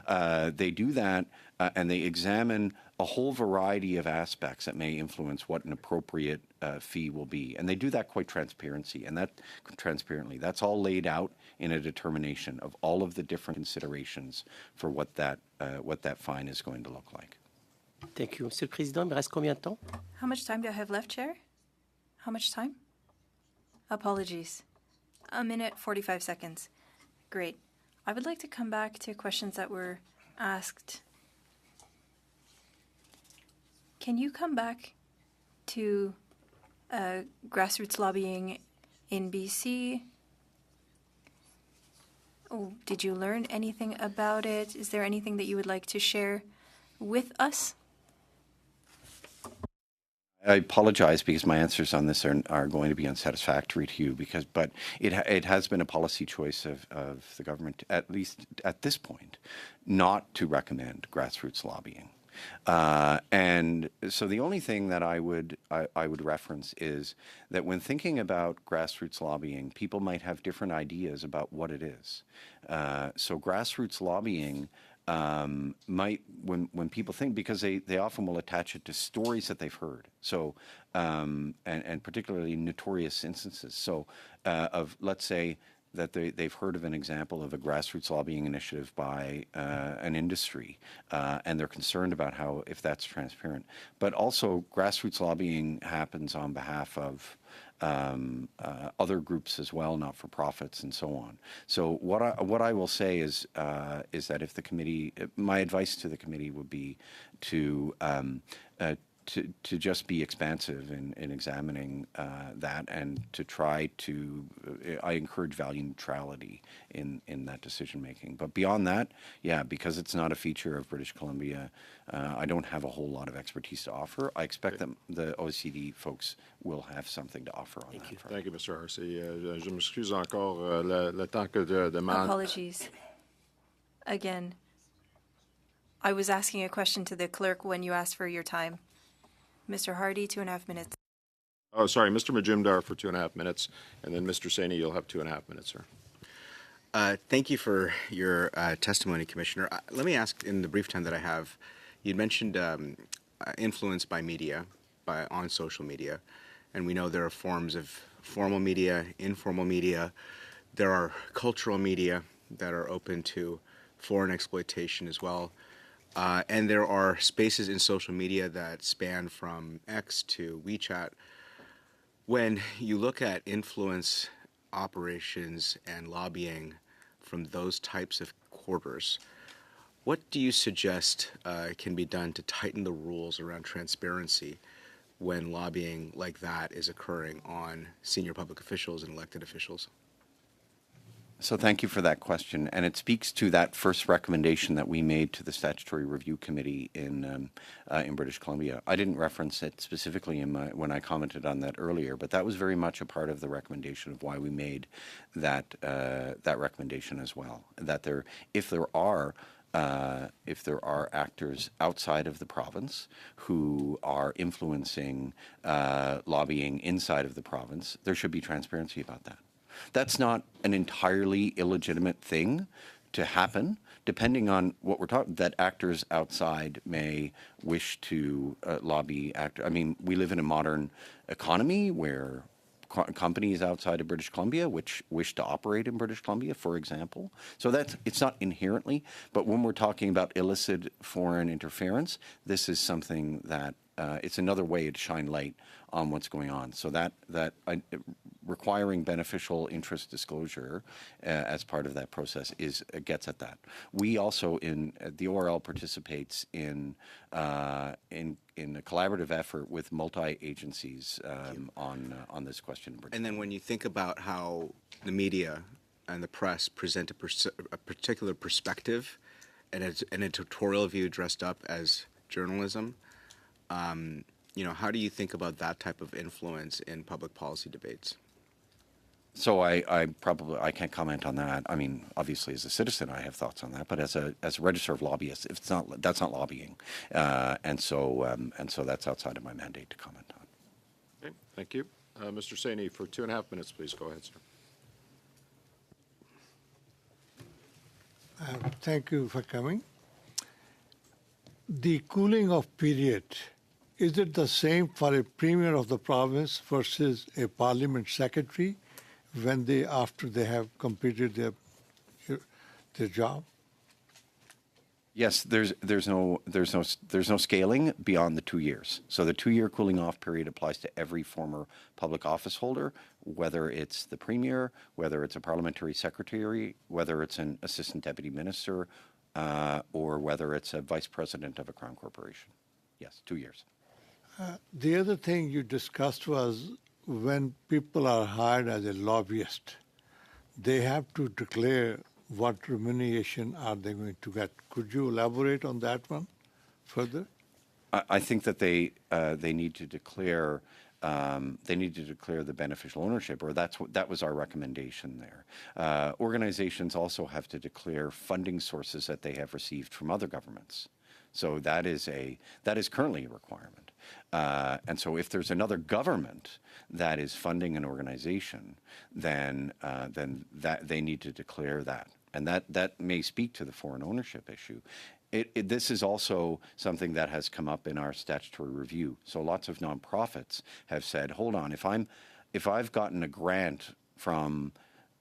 They do that and they examine a whole variety of aspects that may influence what an appropriate fee will be. And they do that quite transparently. That's all laid out in a determination of all of the different considerations for what that fine is going to look like. Thank you. Monsieur le Président, il me reste combien de temps? How much time do I have left, Chair? How much time? Apologies. 1 minute, 45 seconds. Great. I would like to come back to questions that were asked. Can you come back to grassroots lobbying in BC? Oh, did you learn anything about it? Is there anything that you would like to share with us? I apologize because my answers on this are going to be unsatisfactory to you but it has been a policy choice of the government, at least at this point, not to recommend grassroots lobbying. And so the only thing that I would reference is that when thinking about grassroots lobbying, people might have different ideas about what it is. So grassroots lobbying might, when people think, because they often will attach it to stories that they've heard. So, and particularly notorious instances. So, of, let's say, that they've heard of an example of a grassroots lobbying initiative by an industry, and they're concerned about if that's transparent. But also, grassroots lobbying happens on behalf of other groups as well, not-for-profits, and so on. So what I will say is that if the committee, my advice to the committee would be to to just be expansive in examining that, and to try to, I encourage value neutrality in that decision making. But beyond that, yeah, because it's not a feature of British Columbia, I don't have a whole lot of expertise to offer. I expect that the OECD folks will have something to offer on that front. Thank you, Mr. Harsey. Je m'excuse encore le temps que je demande. Apologies. Again, I was asking a question to the clerk when you asked for your time. Mr. Hardy, 2.5 minutes. Oh, sorry, Mr. Majumdar for 2.5 minutes, and then Mr. Saini, you'll have 2.5 minutes, sir. Thank you for your testimony, Commissioner. Let me ask, in the brief time that I have, you mentioned influence by media, on social media, and we know there are forms of formal media, informal media. There are cultural media that are open to foreign exploitation as well. And there are spaces in social media that span from X to WeChat. When you look at influence operations and lobbying from those types of quarters, what do you suggest can be done to tighten the rules around transparency when lobbying like that is occurring on senior public officials and elected officials? So thank you for that question, and it speaks to that first recommendation that we made to the Statutory Review Committee in British Columbia. I didn't reference it specifically when I commented on that earlier, but that was very much a part of the recommendation of why we made that that recommendation as well. That if there are actors outside of the province who are influencing lobbying inside of the province, there should be transparency about that. That's not an entirely illegitimate thing to happen, depending on what we're talking, that actors outside may wish to lobby. I mean, we live in a modern economy where companies outside of British Columbia which wish to operate in British Columbia, for example. So it's not inherently, but when we're talking about illicit foreign interference, this is something that it's another way to shine light on what's going on. So requiring beneficial interest disclosure as part of that process gets at that. We also the ORL participates in a collaborative effort with multi-agencies on this question. And then when you think about how the media and the press present a particular perspective and an editorial view dressed up as journalism, how do you think about that type of influence in public policy debates? So I probably can't comment on that. I mean, obviously, as a citizen, I have thoughts on that. But as a register of lobbyists, that's not lobbying, and so that's outside of my mandate to comment on. Okay, thank you, Mr. Saini. For 2.5 minutes, please go ahead, sir. Thank you for coming. The cooling off period, is it the same for a premier of the province versus a parliament secretary after they have completed their job? Yes, there's no scaling beyond the 2 years. So the 2-year cooling off period applies to every former public office holder, whether it's the premier, whether it's a parliamentary secretary, whether it's an assistant deputy minister, or whether it's a vice president of a crown corporation. Yes, 2 years. The other thing you discussed was when people are hired as a lobbyist, they have to declare what remuneration are they going to get. Could you elaborate on that one further? I think that they need to declare the beneficial ownership, or that was our recommendation there. Organizations also have to declare funding sources that they have received from other governments. So that is currently a requirement. And so if there's another government that is funding an organization, then that they need to declare that. And that may speak to the foreign ownership issue. This is also something that has come up in our statutory review. So lots of nonprofits have said, hold on, if I've gotten a grant from,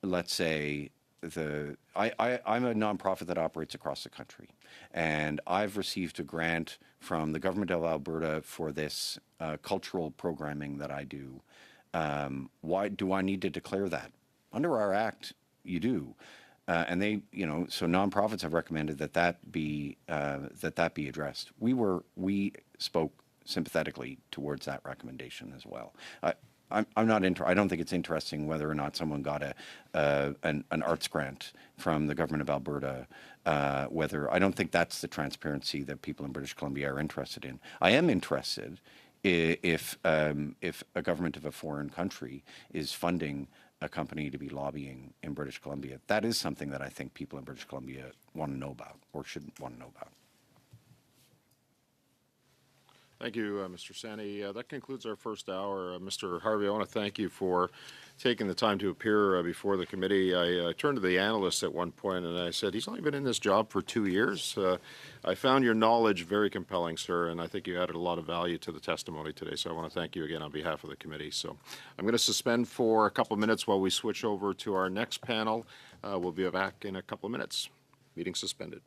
let's say, I'm a nonprofit that operates across the country, and I've received a grant from the government of Alberta for this cultural programming that I do. Why do I need to declare that? Under our act, you do. And so nonprofits have recommended that be addressed. We spoke sympathetically towards that recommendation as well. I'm not. I don't think it's interesting whether or not someone got an arts grant from the government of Alberta. I don't think that's the transparency that people in British Columbia are interested in. I am interested if a government of a foreign country is funding a company to be lobbying in British Columbia. That is something that I think people in British Columbia want to know about or should want to know about. Thank you, Mr. Sani. That concludes our first hour. Mr. Harvey, I want to thank you for taking the time to appear before the committee. I turned to the analysts at one point and I said, he's only been in this job for 2 years. I found your knowledge very compelling, sir, and I think you added a lot of value to the testimony today. So I want to thank you again on behalf of the committee. So I'm going to suspend for a couple of minutes while we switch over to our next panel. We'll be back in a couple of minutes. Meeting suspended.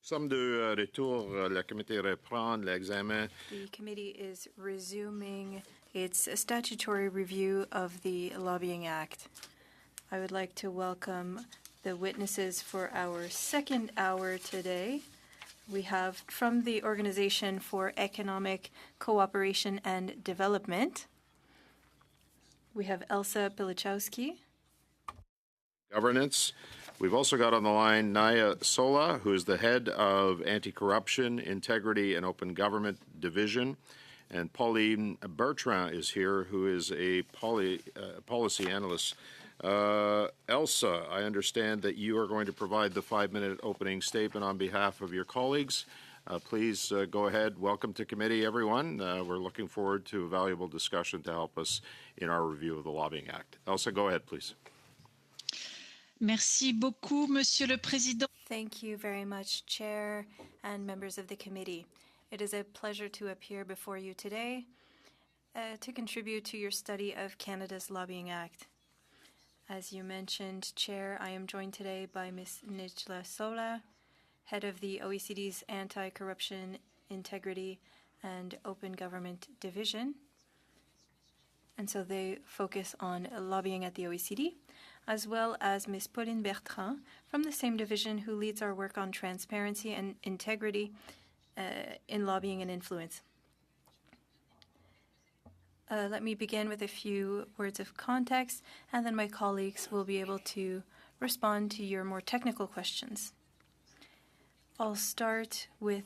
Sommes de retour. La comité reprend l'examen. The committee is resuming its statutory review of the Lobbying Act. I would like to welcome the witnesses for our second hour today. We have from the Organization for Economic Cooperation and Development, we have Elsa Pilichowski. Governance. We've also got on the line Naya Sola, who is the head of Anti-Corruption, Integrity, and Open Government Division. And Pauline Bertrand is here, who is a policy analyst. Elsa, I understand that you are going to provide the 5-minute opening statement on behalf of your colleagues. Please go ahead. Welcome to committee, everyone. We're looking forward to a valuable discussion to help us in our review of the Lobbying Act. Elsa, go ahead, please. Merci beaucoup, Monsieur le Président. Thank you very much, Chair and members of the committee. It is a pleasure to appear before you today to contribute to your study of Canada's Lobbying Act. As you mentioned, Chair, I am joined today by Ms. Nijla Sola, head of the OECD's Anti-Corruption, Integrity, and Open Government Division. And so they focus on lobbying at the OECD, as well as Ms. Pauline Bertrand from the same division, who leads our work on transparency and integrity in lobbying and influence. Let me begin with a few words of context, and then my colleagues will be able to respond to your more technical questions. I'll start with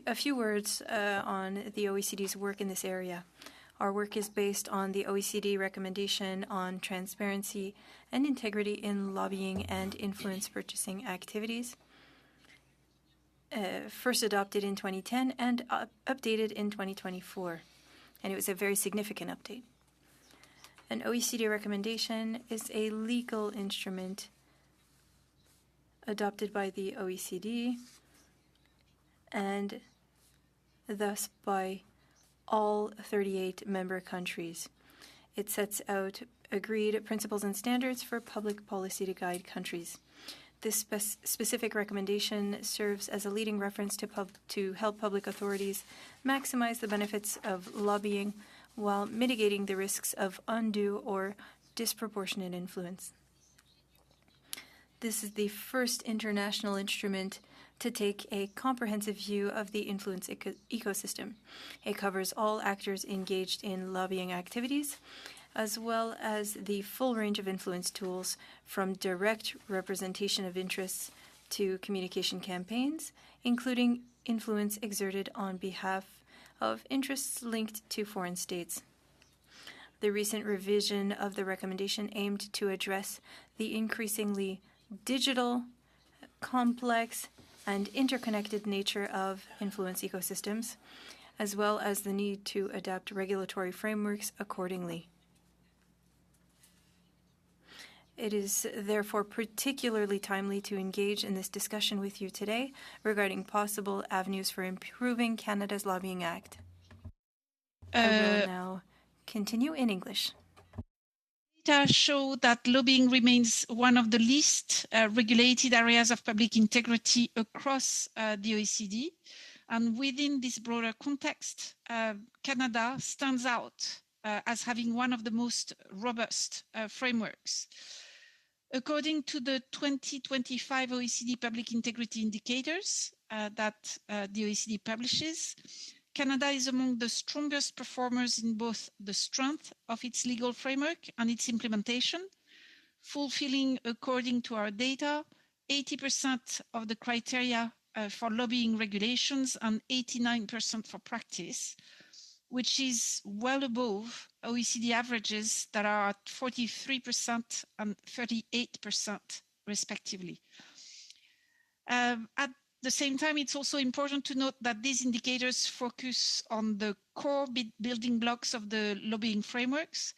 a few words on the OECD's work in this area. Our work is based on the OECD recommendation on transparency and integrity in lobbying and influence purchasing activities, first adopted in 2010 and updated in 2024. And it was a very significant update. An OECD recommendation is a legal instrument adopted by the OECD and thus by all 38 member countries. It sets out agreed principles and standards for public policy to guide countries. This specific recommendation serves as a leading reference to help public authorities maximize the benefits of lobbying while mitigating the risks of undue or disproportionate influence. This is the first international instrument to take a comprehensive view of the influence ecosystem. It covers all actors engaged in lobbying activities, as well as the full range of influence tools, from direct representation of interests to communication campaigns, including influence exerted on behalf of interests linked to foreign states. The recent revision of the recommendation aimed to address the increasingly digital, complex, and interconnected nature of influence ecosystems, as well as the need to adapt regulatory frameworks accordingly. It is therefore particularly timely to engage in this discussion with you today regarding possible avenues for improving Canada's Lobbying Act. I will now continue in English. Data show that lobbying remains one of the least regulated areas of public integrity across the OECD. And within this broader context, Canada stands out as having one of the most robust frameworks. According to the 2025 OECD Public Integrity Indicators that the OECD publishes, Canada is among the strongest performers in both the strength of its legal framework and its implementation, fulfilling, according to our data, 80% of the criteria for lobbying regulations and 89% for practice, which is well above OECD averages that are at 43% and 38% respectively. At the same time, it's also important to note that these indicators focus on the core building blocks of the lobbying frameworks.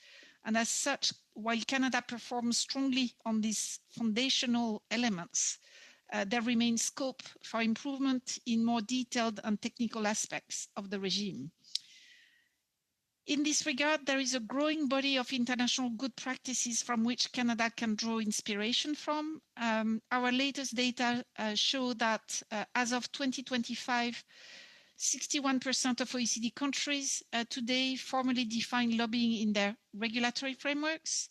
And as such, while Canada performs strongly on these foundational elements, there remains scope for improvement in more detailed and technical aspects of the regime. In this regard, there is a growing body of international good practices from which Canada can draw inspiration from. Our latest data show that as of 2025, 61% of OECD countries today formally define lobbying in their regulatory frameworks.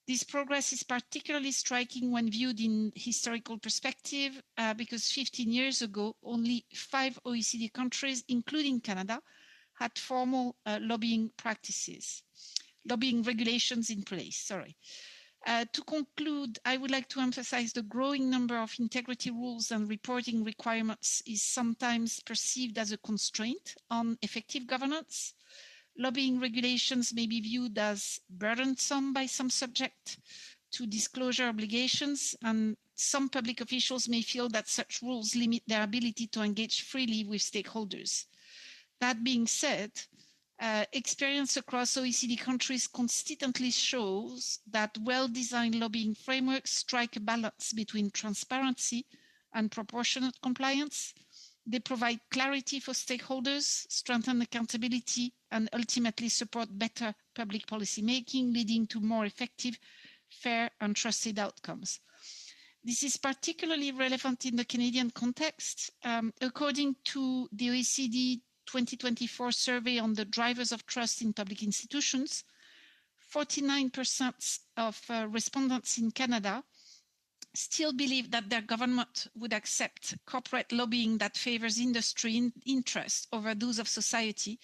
This progress is particularly striking when viewed in historical perspective, because 15 years ago, only 5 OECD countries, including Canada, had formal lobbying regulations in place. To conclude, I would like to emphasize the growing number of integrity rules and reporting requirements is sometimes perceived as a constraint on effective governance. Lobbying regulations may be viewed as burdensome by some subject to disclosure obligations, and some public officials may feel that such rules limit their ability to engage freely with stakeholders. That being said, experience across OECD countries consistently shows that well-designed lobbying frameworks strike a balance between transparency and proportionate compliance. They provide clarity for stakeholders, strengthen accountability, and ultimately support better public policy making, leading to more effective, fair, and trusted outcomes. This is particularly relevant in the Canadian context. According to the OECD 2024 survey on the drivers of trust in public institutions, 49% of respondents in Canada still believe that their government would accept corporate lobbying that favors industry interest over those of society,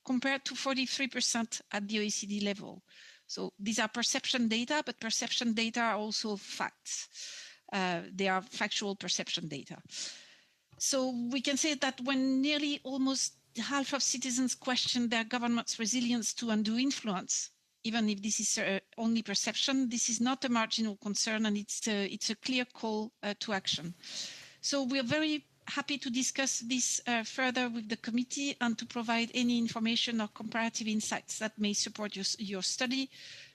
compared to 43% at the OECD level. So these are perception data, but perception data are also facts. They are factual perception data. So we can say that when nearly almost half of citizens question their government's resilience to undue influence, even if this is only perception, this is not a marginal concern, and it's a clear call to action. So we are very happy to discuss this further with the committee and to provide any information or comparative insights that may support your study.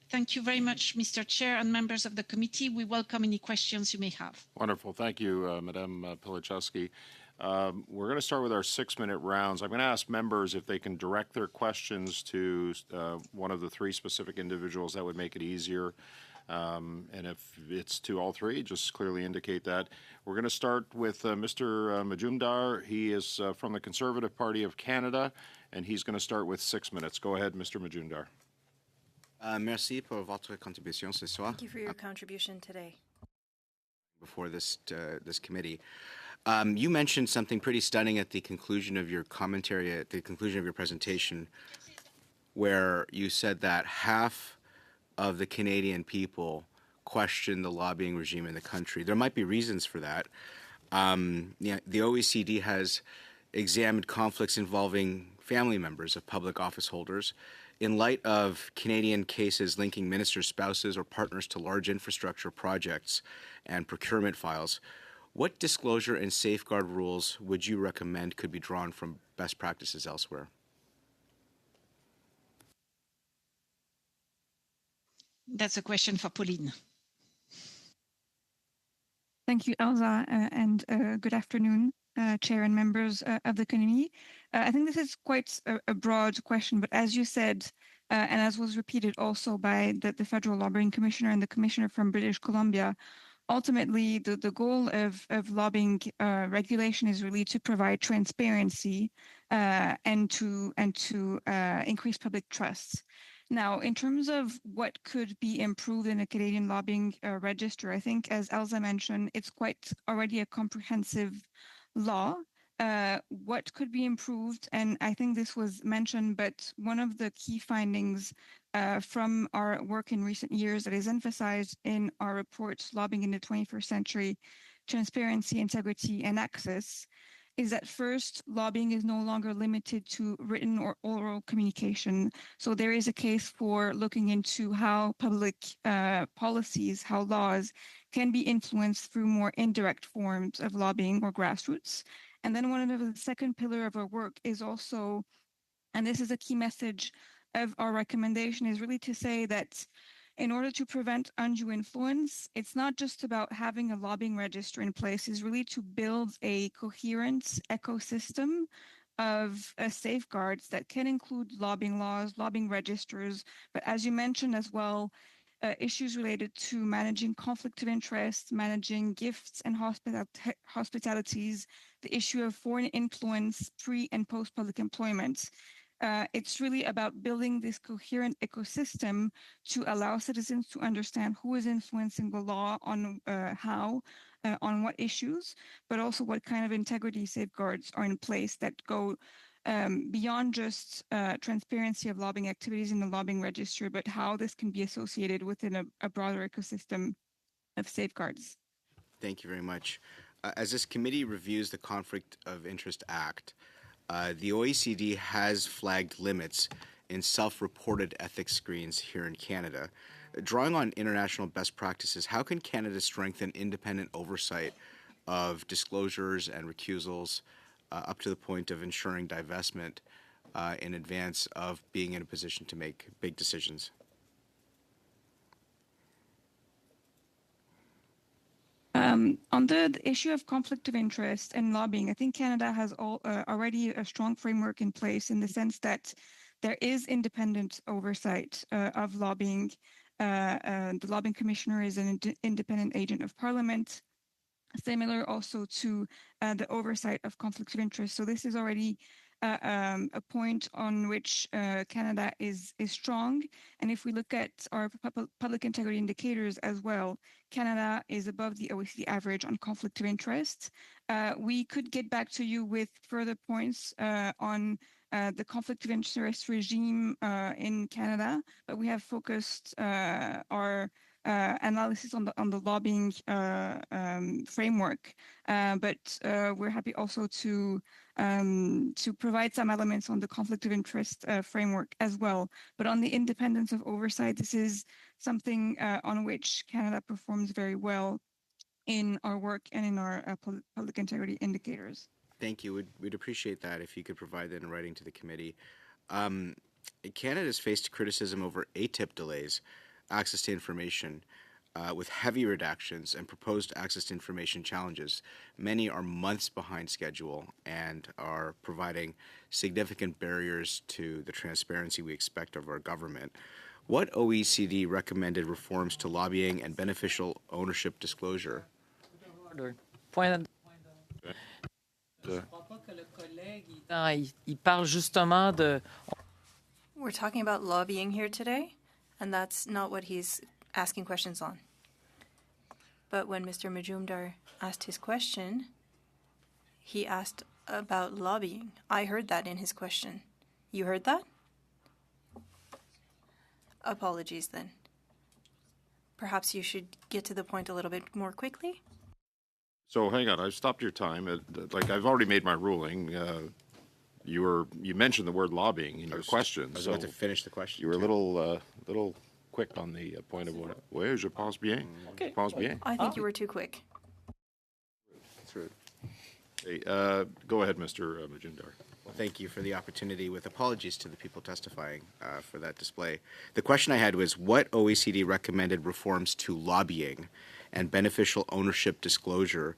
Thank you very much, Mr. Chair and members of the committee. We welcome any questions you may have. Wonderful. Thank you, Madame Pilichowski. We're going to start with our 6-minute rounds. I'm going to ask members if they can direct their questions to one of the 3 specific individuals. That would make it easier. And if it's to all 3, just clearly indicate that. We're going to start with Mr. Majumdar. He is from the Conservative Party of Canada, and he's going to start with 6 minutes. Go ahead, Mr. Majumdar. Merci pour votre contribution ce soir. Thank you for your contribution today. Before this committee. You mentioned something pretty stunning at the conclusion of your commentary, at the conclusion of your presentation, where you said that half of the Canadian people question the lobbying regime in the country. There might be reasons for that. The OECD has examined conflicts involving family members of public office holders in light of Canadian cases linking ministers' spouses or partners to large infrastructure projects and procurement files. What disclosure and safeguard rules would you recommend could be drawn from best practices elsewhere? That's a question for Pauline. Thank you, Elsa, and good afternoon, Chair and members of the committee. I think this is quite a broad question, but as you said, and as was repeated also by the Federal Lobbying Commissioner and the Commissioner from British Columbia, ultimately the goal of lobbying regulation is really to provide transparency and to increase public trust. Now, in terms of what could be improved in a Canadian lobbying register, I think, as Elsa mentioned, it's quite already a comprehensive law. What could be improved, and I think this was mentioned, but one of the key findings from our work in recent years that is emphasized in our report, Lobbying in the 21st Century, Transparency, Integrity, and Access, is that first, lobbying is no longer limited to written or oral communication. So there is a case for looking into how public policies, how laws can be influenced through more indirect forms of lobbying or grassroots. And then one of the second pillar of our work is also, and this is a key message of our recommendation, is really to say that in order to prevent undue influence, it's not just about having a lobbying register in place, it's really to build a coherent ecosystem of safeguards that can include lobbying laws, lobbying registers, but as you mentioned as well, issues related to managing conflict of interest, managing gifts and hospitalities, the issue of foreign influence, pre and post public employment. It's really about building this coherent ecosystem to allow citizens to understand who is influencing the law, on how, on what issues, but also what kind of integrity safeguards are in place that go beyond just transparency of lobbying activities in the lobbying register, but how this can be associated within a broader ecosystem of safeguards. Thank you very much. As this committee reviews the Conflict of Interest Act, the OECD has flagged limits in self-reported ethics screens here in Canada. Drawing on international best practices, how can Canada strengthen independent oversight of disclosures and recusals up to the point of ensuring divestment in advance of being in a position to make big decisions? On the issue of conflict of interest and lobbying, I think Canada has already a strong framework in place in the sense that there is independent oversight of lobbying. The lobbying commissioner is an independent agent of parliament, similar also to the oversight of conflict of interest. So this is already a point on which Canada is strong. And if we look at our public integrity indicators as well, Canada is above the OECD average on conflict of interest. We could get back to you with further points on the conflict of interest regime in Canada, but we have focused our analysis on the lobbying framework. But we're happy also to provide some elements on the conflict of interest framework as well. But on the independence of oversight, this is something on which Canada performs very well in our work and in our public integrity indicators. Thank you. We'd appreciate that if you could provide that in writing to the committee. Canada's faced criticism over ATIP delays, access to information, with heavy redactions and proposed access to information challenges. Many are months behind schedule and are providing significant barriers to the transparency we expect of our government. What OECD recommended reforms to lobbying and beneficial ownership disclosure? Point. Il parle justement de. We're talking about lobbying here today, and that's not what he's asking questions on. But when Mr. Majumdar asked his question, he asked about lobbying. I heard that in his question. You heard that? Apologies then. Perhaps you should get to the point a little bit more quickly? So hang on, I've stopped your time. Like I've already made my ruling. you mentioned the word lobbying in your question. I was so about to finish the question. you were a little quick on the point of order. Oui, je pense bien. Je pense bien. I think you were too quick. That's rude. Hey, go ahead, Mr. Majumdar. Well, thank you for the opportunity, with apologies to the people testifying for that display. The question I had was, what OECD recommended reforms to lobbying and beneficial ownership disclosure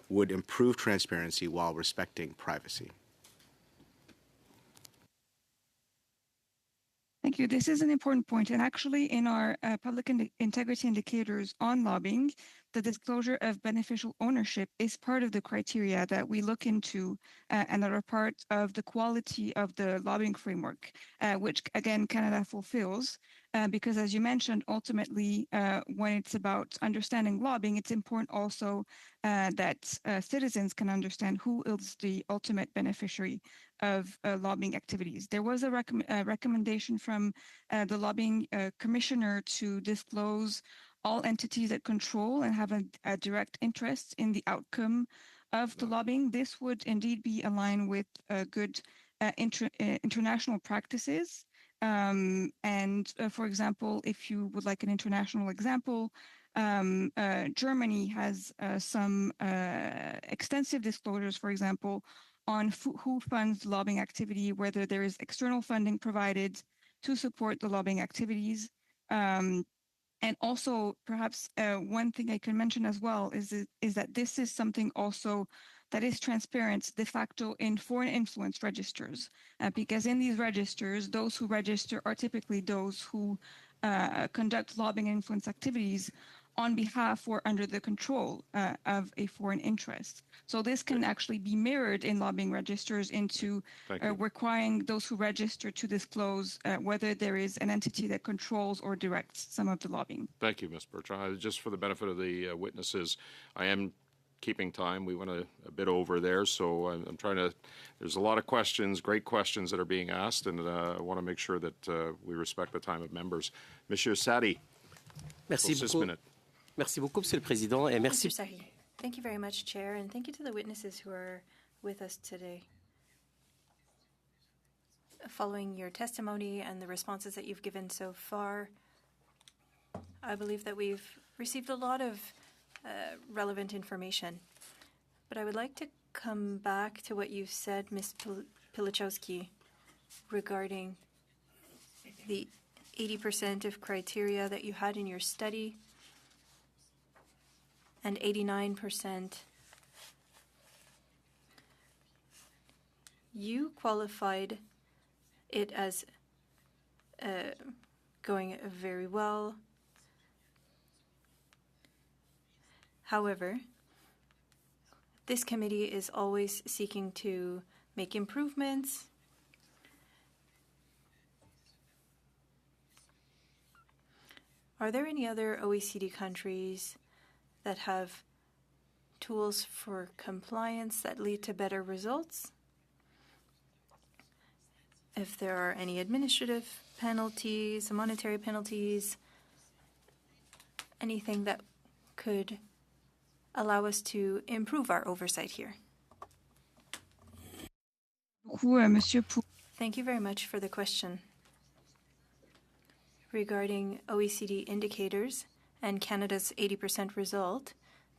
would improve transparency while respecting privacy? Thank you. This is an important point. And actually, in our public integrity indicators on lobbying, the disclosure of beneficial ownership is part of the criteria that we look into and that are part of the quality of the lobbying framework, which, again, Canada fulfills. Because, as you mentioned, ultimately, when it's about understanding lobbying, it's important also that citizens can understand who is the ultimate beneficiary of lobbying activities. There was a recommendation from the lobbying commissioner to disclose all entities that control and have a direct interest in the outcome of the lobbying. This would indeed be aligned with good international practices. For example, if you would like an international example, Germany has some extensive disclosures, for example, on who funds lobbying activity, whether there is external funding provided to support the lobbying activities. And also, perhaps one thing I can mention as well is that this is something also that is transparent de facto in foreign influence registers, because in these registers, those who register are typically those who conduct lobbying and influence activities on behalf or under the control of a foreign interest. So this can actually be mirrored in lobbying registers into requiring those who register to disclose whether there is an entity that controls or directs some of the lobbying. Thank you, Ms. Bertrand. Just for the benefit of the witnesses, I am keeping time. We went a bit over there, so I'm trying to, there's a lot of questions, great questions that are being asked, and I want to make sure that we respect the time of members. Monsieur Sadi. Merci beaucoup. Merci beaucoup, Monsieur le Président, et merci. Mr. Sahi. Thank you very much, Chair, and thank you to the witnesses who are with us today. Following your testimony and the responses that you've given so far, I believe that we've received a lot of relevant information. But I would like to come back to what you said, Ms. Pilichowski, regarding the 80% of criteria that you had in your study and 89%. You qualified it as going very well. However, this committee is always seeking to make improvements. Are there any other OECD countries that have tools for compliance that lead to better results? If there are any administrative penalties, monetary penalties, anything that could allow us to improve our oversight here. Thank you very much for the question. Regarding OECD indicators and Canada's 80% result,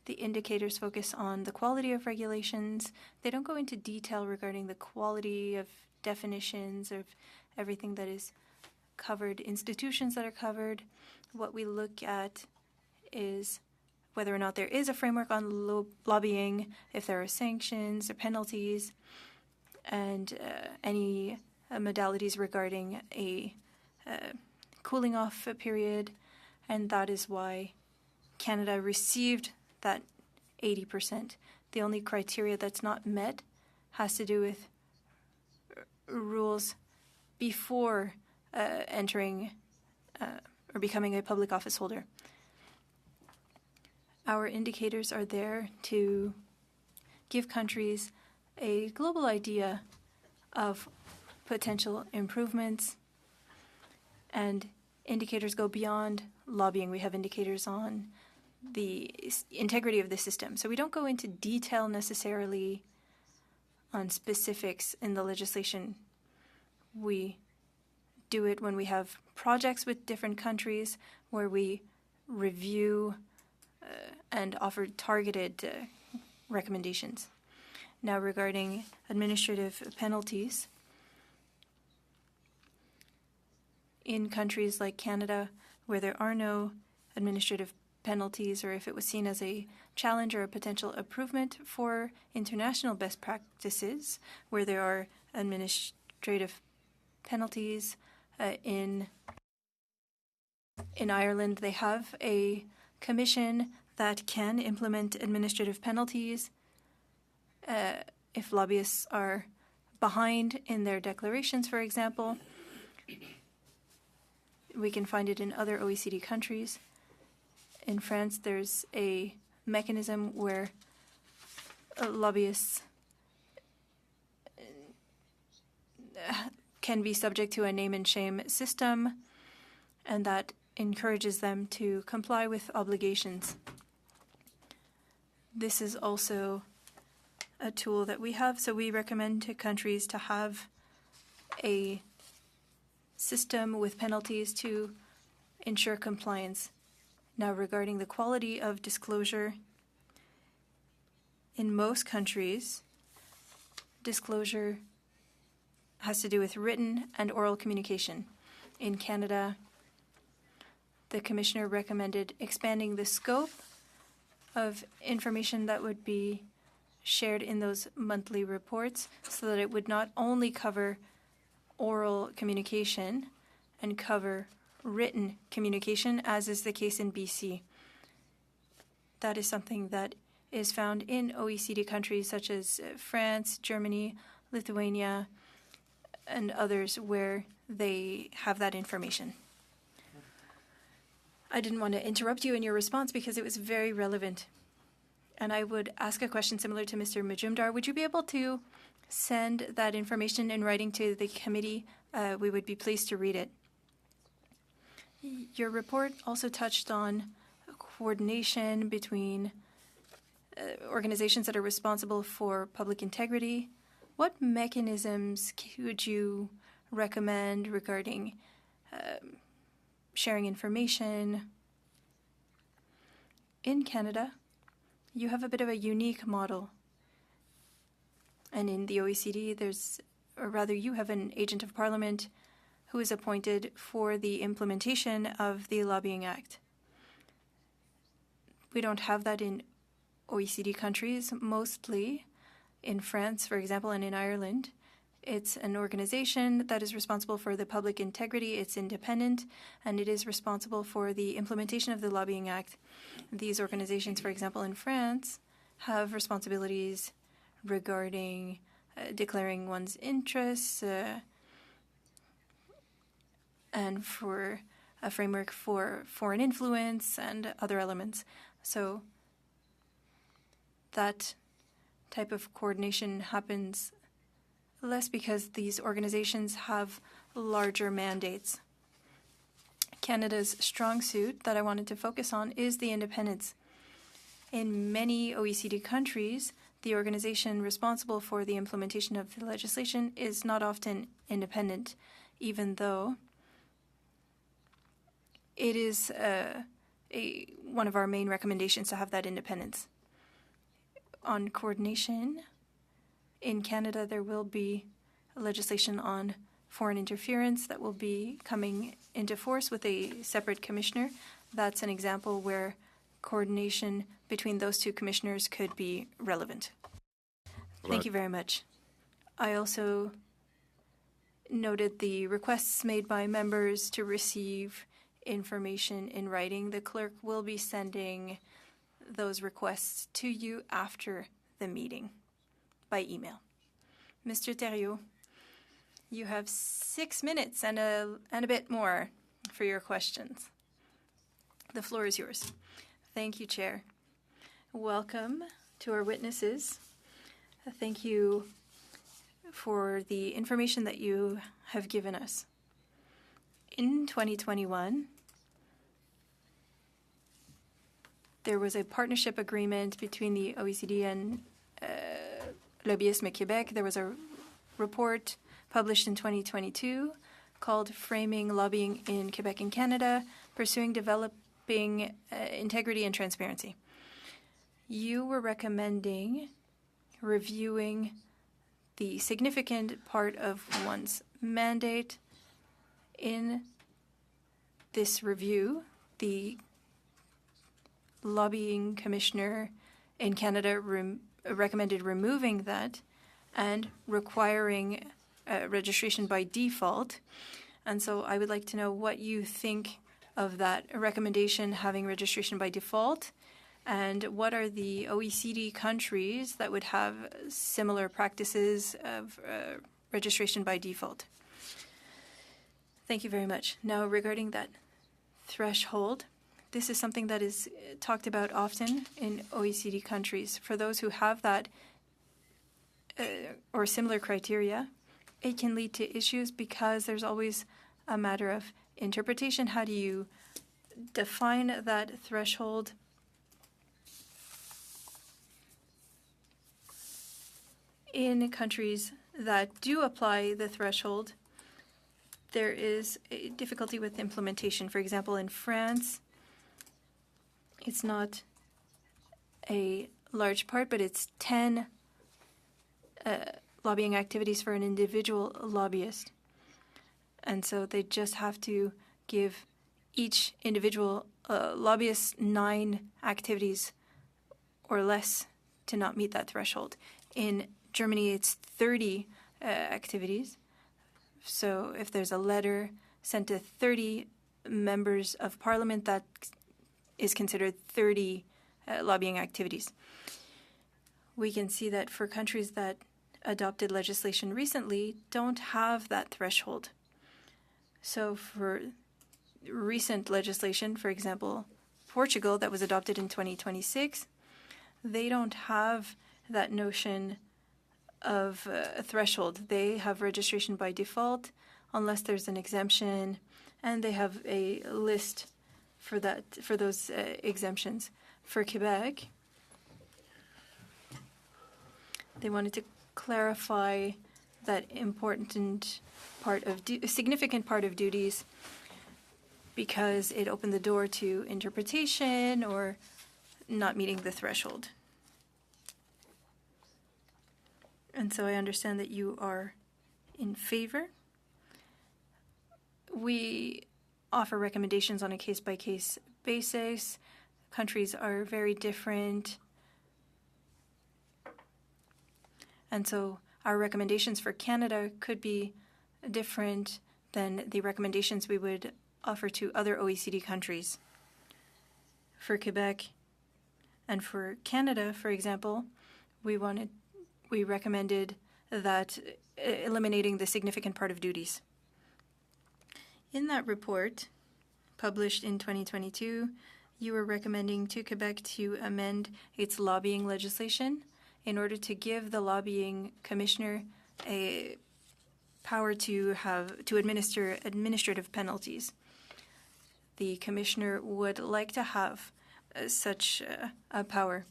the indicators focus on the quality of regulations. They don't go into detail regarding the quality of definitions of everything that is covered, institutions that are covered. What we look at is whether or not there is a framework on lobbying, if there are sanctions or penalties, and any modalities regarding a cooling off period. And that is why Canada received that 80%. The only criteria that's not met has to do with rules before entering or becoming a public office holder. Our indicators are there to give countries a global idea of potential improvements, and indicators go beyond lobbying. We have indicators on the integrity of the system. So we don't go into detail necessarily on specifics in the legislation. We do it when we have projects with different countries where we review and offer targeted recommendations. Now, regarding administrative penalties, in countries like Canada, where there are no administrative penalties, or if it was seen as a challenge or a potential improvement for international best practices, where there are administrative penalties, in Ireland, they have a commission that can implement administrative penalties if lobbyists are behind in their declarations, for example. We can find it in other OECD countries. In France, there's a mechanism where lobbyists can be subject to a name and shame system, and that encourages them to comply with obligations. This is also a tool that we have, so we recommend to countries to have a system with penalties to ensure compliance. Now, regarding the quality of disclosure, in most countries, disclosure has to do with written and oral communication. In Canada, the Commissioner recommended expanding the scope of information that would be shared in those monthly reports so that it would not only cover oral communication and cover written communication, as is the case in BC. That is something that is found in OECD countries such as France, Germany, Lithuania, and others where they have that information. I didn't want to interrupt you in your response because it was very relevant. And I would ask a question similar to Mr. Majumdar. Would you be able to send that information in writing to the committee? We would be pleased to read it. Your report also touched on coordination between organizations that are responsible for public integrity. What mechanisms could you recommend regarding sharing information? In Canada, you have a bit of a unique model. And in the OECD, you have an agent of parliament who is appointed for the implementation of the Lobbying Act. We don't have that in OECD countries. Mostly in France, for example, and in Ireland, it's an organization that is responsible for the public integrity. It's independent, and it is responsible for the implementation of the Lobbying Act. These organizations, for example, in France, have responsibilities regarding declaring one's interests and for a framework for foreign influence and other elements. So that type of coordination happens less because these organizations have larger mandates. Canada's strong suit that I wanted to focus on is the independence. In many OECD countries, the organization responsible for the implementation of the legislation is not often independent, even though it is one of our main recommendations to have that independence. On coordination, in Canada, there will be legislation on foreign interference that will be coming into force with a separate commissioner. That's an example where coordination between those two commissioners could be relevant. Thank you very much. I also noted the requests made by members to receive information in writing. The clerk will be sending those requests to you after the meeting by email. Mr. Thériault, you have 6 minutes and a bit more for your questions. The floor is yours. Thank you, Chair. Welcome to our witnesses. Thank you for the information that you have given us. In 2021, there was a partnership agreement between the OECD and Lobbyisme Québec, there was a report published in 2022 called Framing Lobbying in Quebec and Canada, Pursuing Developing Integrity and Transparency. You were recommending reviewing the significant part of one's mandate. In this review, the lobbying commissioner in Canada recommended removing that and requiring registration by default. And so I would like to know what you think of that recommendation, having registration by default, and what are the OECD countries that would have similar practices of registration by default. Thank you very much. Now, regarding that threshold, this is something that is talked about often in OECD countries. For those who have that or similar criteria, it can lead to issues because there's always a matter of interpretation. How do you define that threshold? In countries that do apply the threshold, there is a difficulty with implementation. For example, in France, it's not a large part, but it's 10 lobbying activities for an individual lobbyist. And so they just have to give each individual lobbyist 9 activities or less to not meet that threshold. In Germany, it's 30 activities. So if there's a letter sent to 30 members of parliament, that is considered 30 lobbying activities. We can see that for countries that adopted legislation recently don't have that threshold. So for recent legislation, for example, Portugal, that was adopted in 2026, they don't have that notion of a threshold. They have registration by default unless there's an exemption, and they have a list for that, for those exemptions. For Quebec, they wanted to clarify that important part of significant part of duties because it opened the door to interpretation or not meeting the threshold. And so I understand that you are in favor. We offer recommendations on a case-by-case basis. Countries are very different. And so our recommendations for Canada could be different than the recommendations we would offer to other OECD countries. For Quebec and for Canada, for example, we recommended that eliminating the significant part of duties. In that report, published in 2022, you were recommending to Quebec to amend its lobbying legislation in order to give the lobbying commissioner a power to administer administrative penalties. The commissioner would like to have such a power.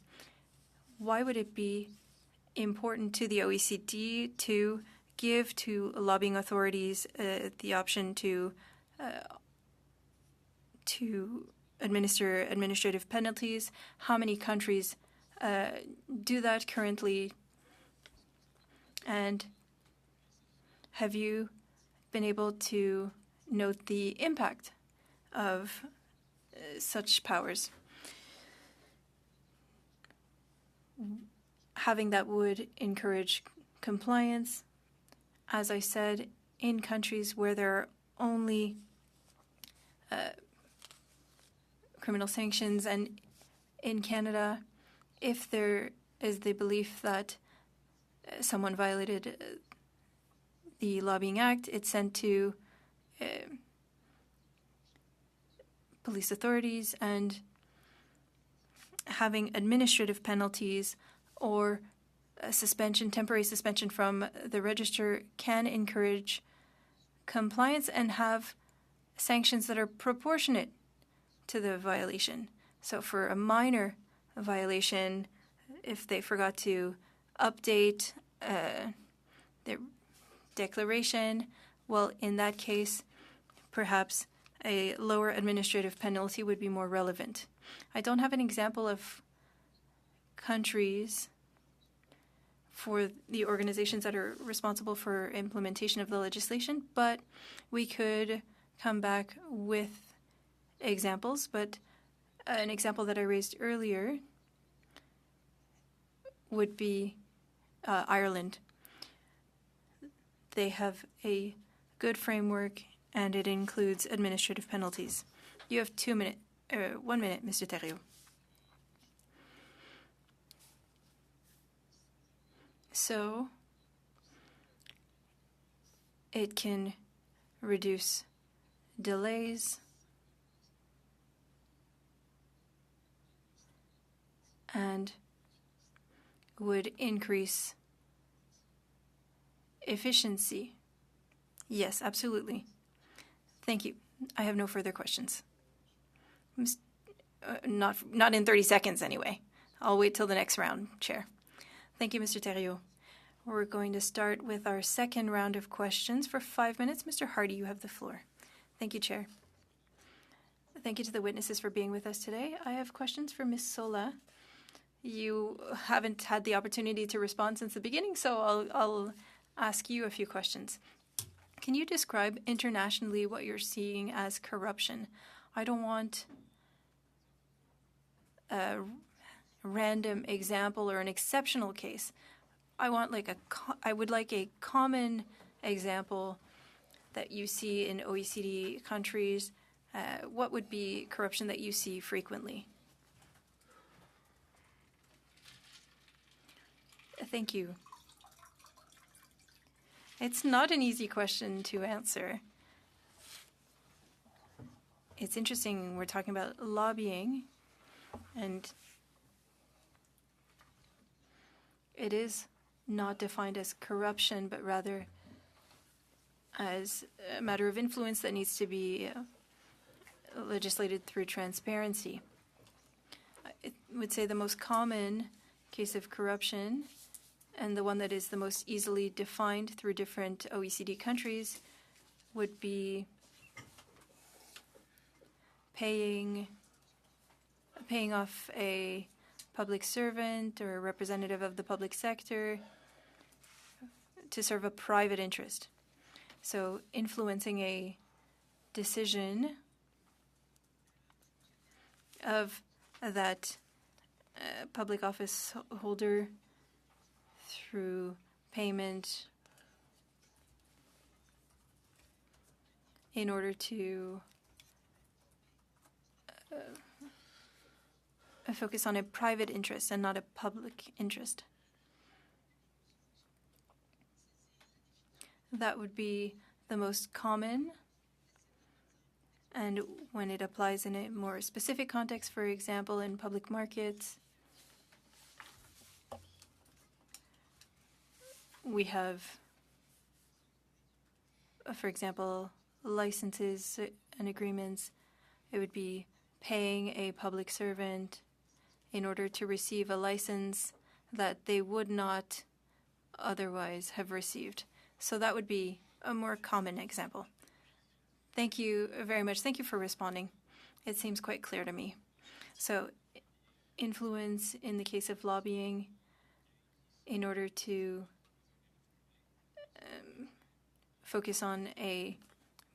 Why would it be important to the OECD to give to lobbying authorities the option to administer administrative penalties? How many countries do that currently? And have you been able to note the impact of such powers? Having that would encourage compliance, as I said, in countries where there are only criminal sanctions, and in Canada, if there is the belief that someone violated the Lobbying Act, it's sent to police authorities, and having administrative penalties or a suspension, temporary suspension from the register can encourage compliance and have sanctions that are proportionate to the violation. So for a minor violation, if they forgot to update their declaration, well, in that case, perhaps a lower administrative penalty would be more relevant. I don't have an example of countries for the organizations that are responsible for implementation of the legislation, but we could come back with examples. But an example that I raised earlier would be Ireland. They have a good framework, and it includes administrative penalties. You have 1 minute, Mr. Thériault. So it can reduce delays and would increase efficiency. Yes, absolutely. Thank you. I have no further questions. Not in 30 seconds anyway. I'll wait till the next round, Chair. Thank you, Mr. Thériault. We're going to start with our second round of questions for 5 minutes. Mr. Hardy, you have the floor. Thank you, Chair. Thank you to the witnesses for being with us today. I have questions for Ms. Sola. You haven't had the opportunity to respond since the beginning, so I'll ask you a few questions. Can you describe internationally what you're seeing as corruption? I don't want a random example or an exceptional case. I would like a common example that you see in OECD countries. What would be corruption that you see frequently? Thank you. It's not an easy question to answer. It's interesting, we're talking about lobbying, and it is not defined as corruption, but rather as a matter of influence that needs to be legislated through transparency. I would say the most common case of corruption, and the one that is the most easily defined through different OECD countries, would be paying off a public servant or a representative of the public sector to serve a private interest. So influencing a decision of that public office holder through payment in order to focus on a private interest and not a public interest. That would be the most common. And when it applies in a more specific context, for example, in public markets, we have, for example, licenses and agreements. It would be paying a public servant in order to receive a license that they would not otherwise have received. So that would be a more common example. Thank you very much. Thank you for responding. It seems quite clear to me. So influence in the case of lobbying in order to focus on a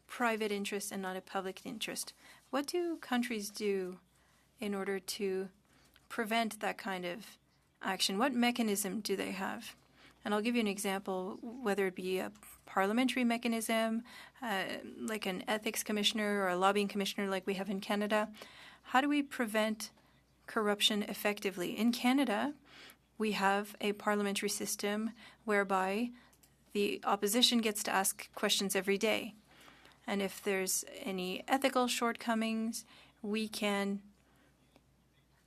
private interest and not a public interest. What do countries do in order to prevent that kind of action? What mechanism do they have? And I'll give you an example, whether it be a parliamentary mechanism, like an ethics commissioner or a lobbying commissioner like we have in Canada. How do we prevent corruption effectively? In Canada, we have a parliamentary system whereby the opposition gets to ask questions every day. And if there's any ethical shortcomings, we can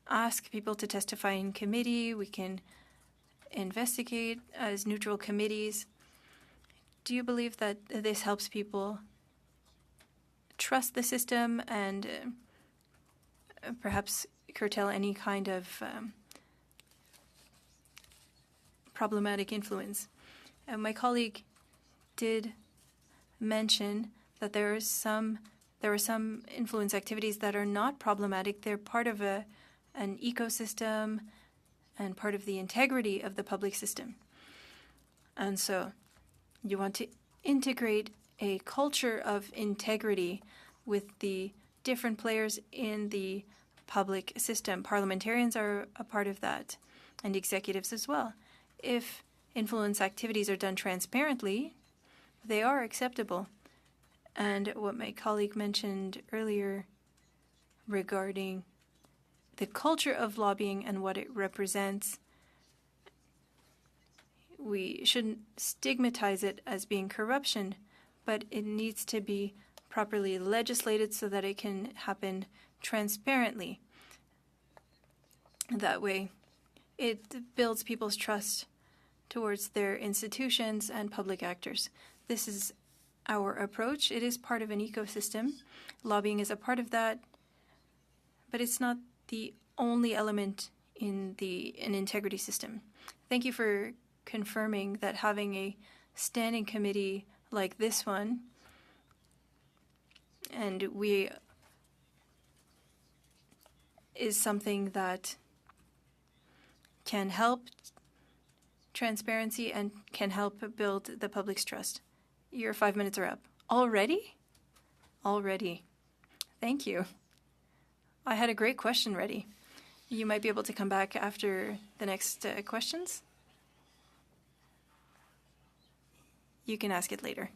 ask people to testify in committee. We can investigate as neutral committees. Do you believe that this helps people trust the system and perhaps curtail any kind of problematic influence. And my colleague did mention that there are some influence activities that are not problematic. They're part of an ecosystem and part of the integrity of the public system. And so you want to integrate a culture of integrity with the different players in the public system. Parliamentarians are a part of that, and executives as well. If influence activities are done transparently, they are acceptable. And what my colleague mentioned earlier regarding the culture of lobbying and what it represents, we shouldn't stigmatize it as being corruption, but it needs to be properly legislated so that it can happen transparently. That way, it builds people's trust towards their institutions and public actors. This is our approach. It is part of an ecosystem. Lobbying is a part of that, but it's not the only element in an integrity system. Thank you for confirming that having a standing committee like this one, and we is something that can help transparency and can help build the public's trust. Your 5 minutes are up. Already? Already. Thank you. I had a great question ready. You might be able to come back after the next questions. You can ask it later.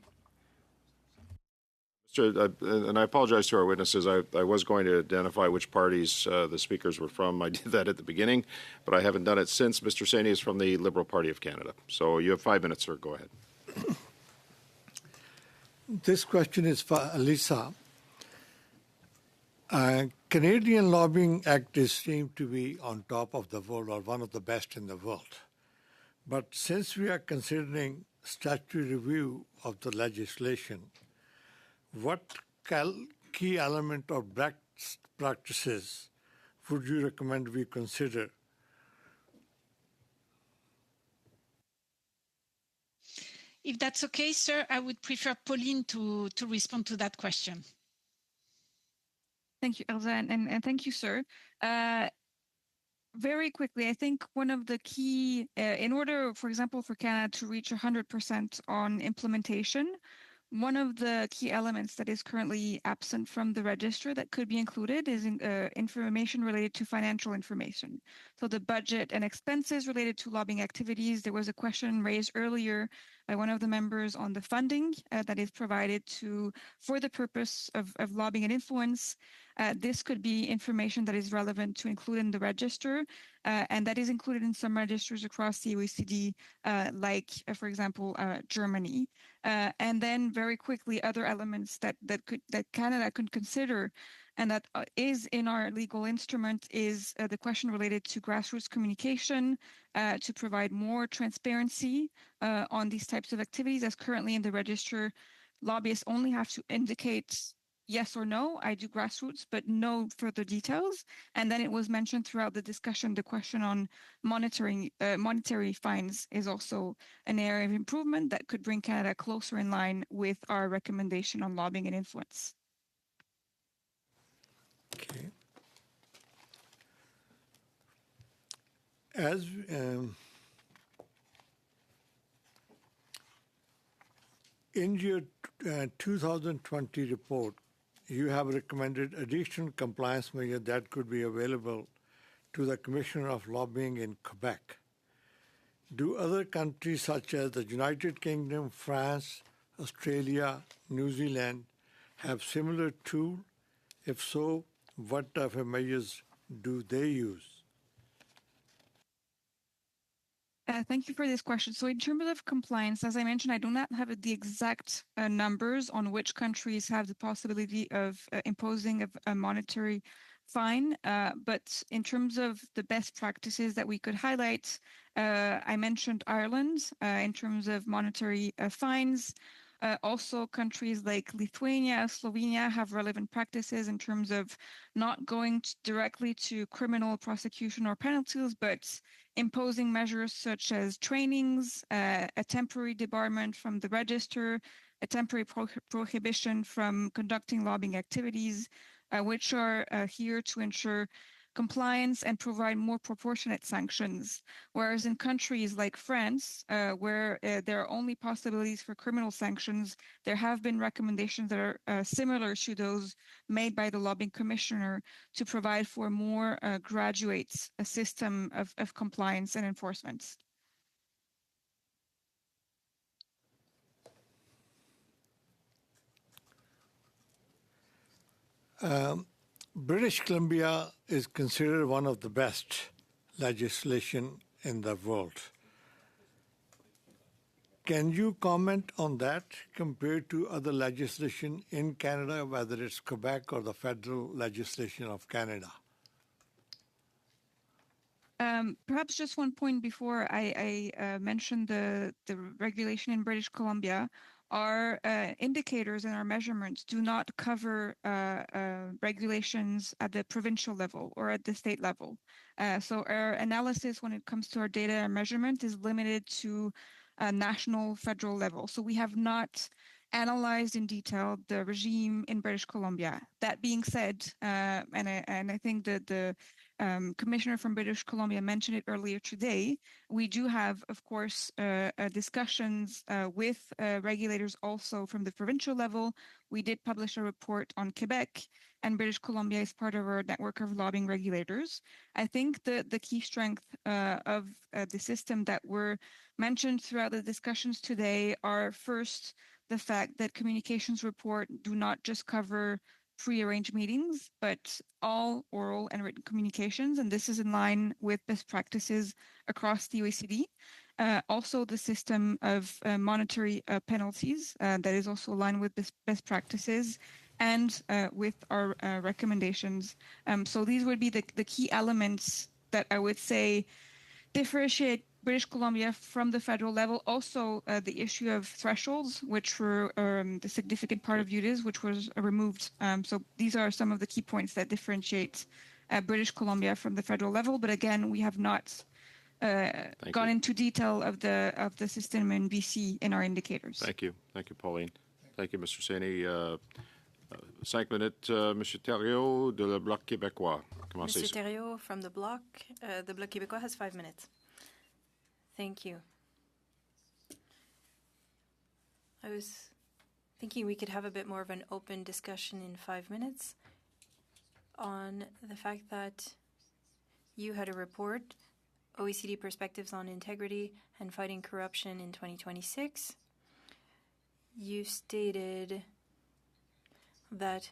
And I apologize to our witnesses. I was going to identify which parties the speakers were from. I did that at the beginning, but I haven't done it since. Mr. Saini is from the Liberal Party of Canada. So you have 5 minutes, sir. Go ahead. This question is for Elisa. Canadian Lobbying Act is seemed to be on top of the world or one of the best in the world. But since we are considering statutory review of the legislation, what key element or best practices would you recommend we consider? If that's okay, sir, I would prefer Pauline to respond to that question. Thank you, Elsa, and thank you, sir. Very quickly, I think one of the key, in order, for example, for Canada to reach 100% on implementation, one of the key elements that is currently absent from the register that could be included is information related to financial information. So the budget and expenses related to lobbying activities. There was a question raised earlier by one of the members on the funding that is provided for the purpose of lobbying and influence. This could be information that is relevant to include in the register, and that is included in some registers across the OECD, like, for example, Germany. And then very quickly, other elements that Canada could consider and that is in our legal instrument is the question related to grassroots communication, to provide more transparency on these types of activities. As currently in the register, lobbyists only have to indicate yes or no, I do grassroots, but no further details. And then it was mentioned throughout the discussion, the question on monetary fines is also an area of improvement that could bring Canada closer in line with our recommendation on lobbying and influence. Okay. As in your 2020 report, you have recommended additional compliance measures that could be available to the Commissioner of Lobbying in Quebec. Do other countries such as the United Kingdom, France, Australia, New Zealand have similar tools? If so, what type of measures do they use? Thank you for this question. So in terms of compliance, as I mentioned, I do not have the exact numbers on which countries have the possibility of imposing a monetary fine. But in terms of the best practices that we could highlight, I mentioned Ireland in terms of monetary fines. Also, countries like Lithuania, Slovenia have relevant practices in terms of not going directly to criminal prosecution or penalties, but imposing measures such as trainings, a temporary debarment from the register, a temporary prohibition from conducting lobbying activities, which are here to ensure compliance and provide more proportionate sanctions. Whereas in countries like France, where there are only possibilities for criminal sanctions, there have been recommendations that are similar to those made by the lobbying commissioner to provide for a more graduate system of compliance and enforcement. British Columbia is considered one of the best legislation in the world. Can you comment on that compared to other legislation in Canada, whether it's Quebec or the federal legislation of Canada? Perhaps just one point before I mentioned the regulation in British Columbia. Our indicators and our measurements do not cover regulations at the provincial level or at the state level. So our analysis when it comes to our data and measurement is limited to a national federal level. So we have not analyzed in detail the regime in British Columbia. That being said, and I think that the Commissioner from British Columbia mentioned it earlier today, we do have, of course, discussions with regulators also from the provincial level. We did publish a report on Quebec, and British Columbia is part of our network of lobbying regulators. I think the key strength of the system that were mentioned throughout the discussions today are first, the fact that communications report do not just cover pre-arranged meetings, but all oral and written communications, and this is in line with best practices across the OECD. Also, the system of monetary penalties that is also aligned with best practices and with our recommendations. So these would be the key elements that I would say differentiate British Columbia from the federal level. Also, the issue of thresholds, which were the significant part of UDIS, which was removed. So these are some of the key points that differentiate British Columbia from the federal level. But again, we have not gone into detail of the system in BC in our indicators. Thank you, Pauline. Thank you, Mr. Saini. 5 minutes, Monsieur Thériault de le Bloc québécois. Mr. Thériault from the Bloc québécois has 5 minutes. Thank you. I was thinking we could have a bit more of an open discussion in 5 minutes on the fact that you had a report, OECD Perspectives on Integrity and Fighting Corruption in 2026. You stated that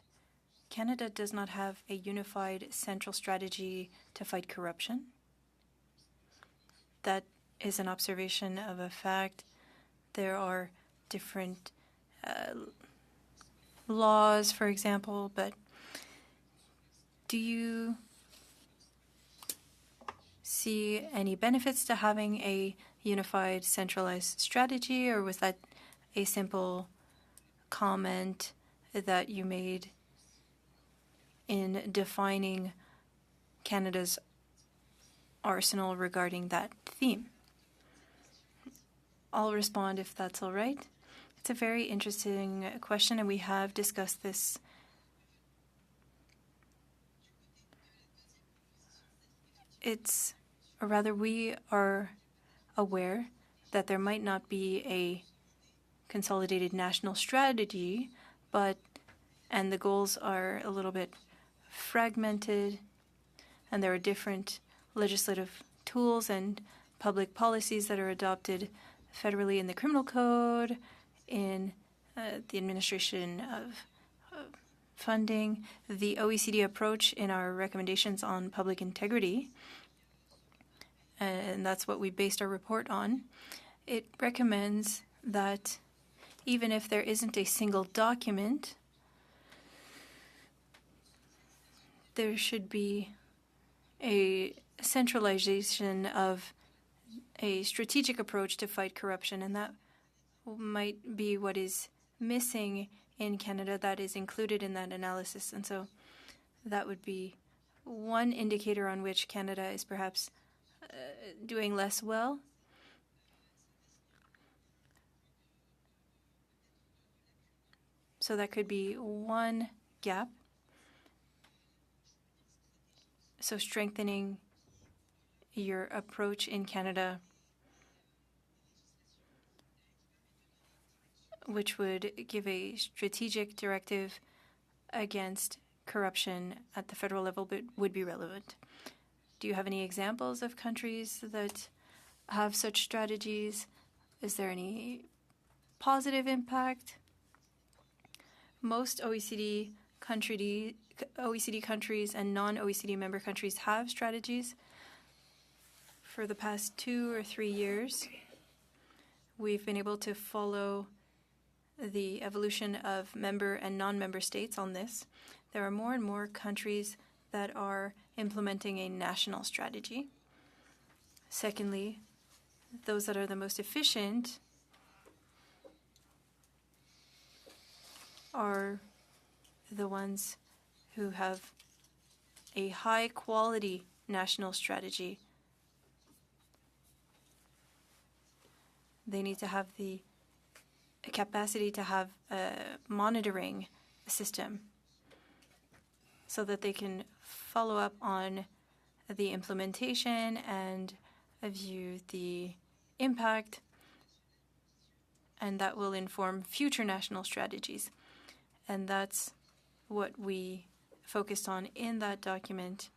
Canada does not have a unified central strategy to fight corruption. That is an observation of a fact. There are different laws, for example, but do you see any benefits to having a unified centralized strategy, or was that a simple comment that you made in defining Canada's arsenal regarding that theme? I'll respond if that's all right. It's a very interesting question, and we have discussed this. Or rather, we are aware that there might not be a consolidated national strategy, and the goals are a little bit fragmented, and there are different legislative tools and public policies that are adopted federally in the criminal code, in the administration of funding. The OECD approach in our recommendations on public integrity, and that's what we based our report on, it recommends that even if there isn't a single document, there should be a centralization of a strategic approach to fight corruption, and that might be what is missing in Canada that is included in that analysis. And so that would be one indicator on which Canada is perhaps doing less well. So that could be one gap. So strengthening your approach in Canada, which would give a strategic directive against corruption at the federal level, but would be relevant. Do you have any examples of countries that have such strategies? Is there any positive impact? Most OECD countries and non-OECD member countries have strategies. For the past 2 or 3 years, we've been able to follow the evolution of member and non-member states on this. There are more and more countries that are implementing a national strategy. Secondly, those that are the most efficient are the ones who have a high-quality national strategy. They need to have the capacity to have a monitoring system so that they can follow up on the implementation and view the impact, and that will inform future national strategies. And that's what we focused on in that document,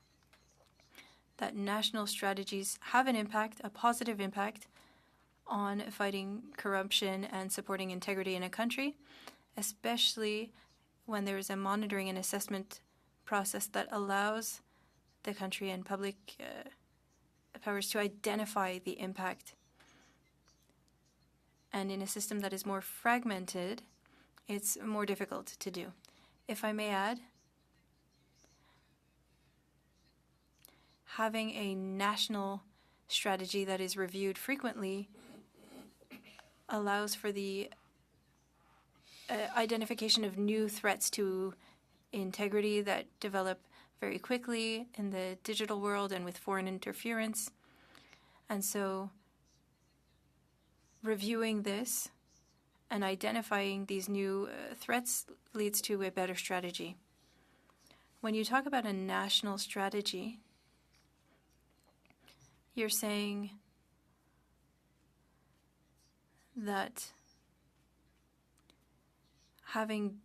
that national strategies have an impact, a positive impact, on fighting corruption and supporting integrity in a country, especially when there is a monitoring and assessment process that allows the country and public powers to identify the impact. And in a system that is more fragmented, it's more difficult to do. If I may add, having a national strategy that is reviewed frequently allows for the identification of new threats to integrity that develop very quickly in the digital world and with foreign interference. And so reviewing this and identifying these new threats leads to a better strategy. When you talk about a national strategy, you're saying that having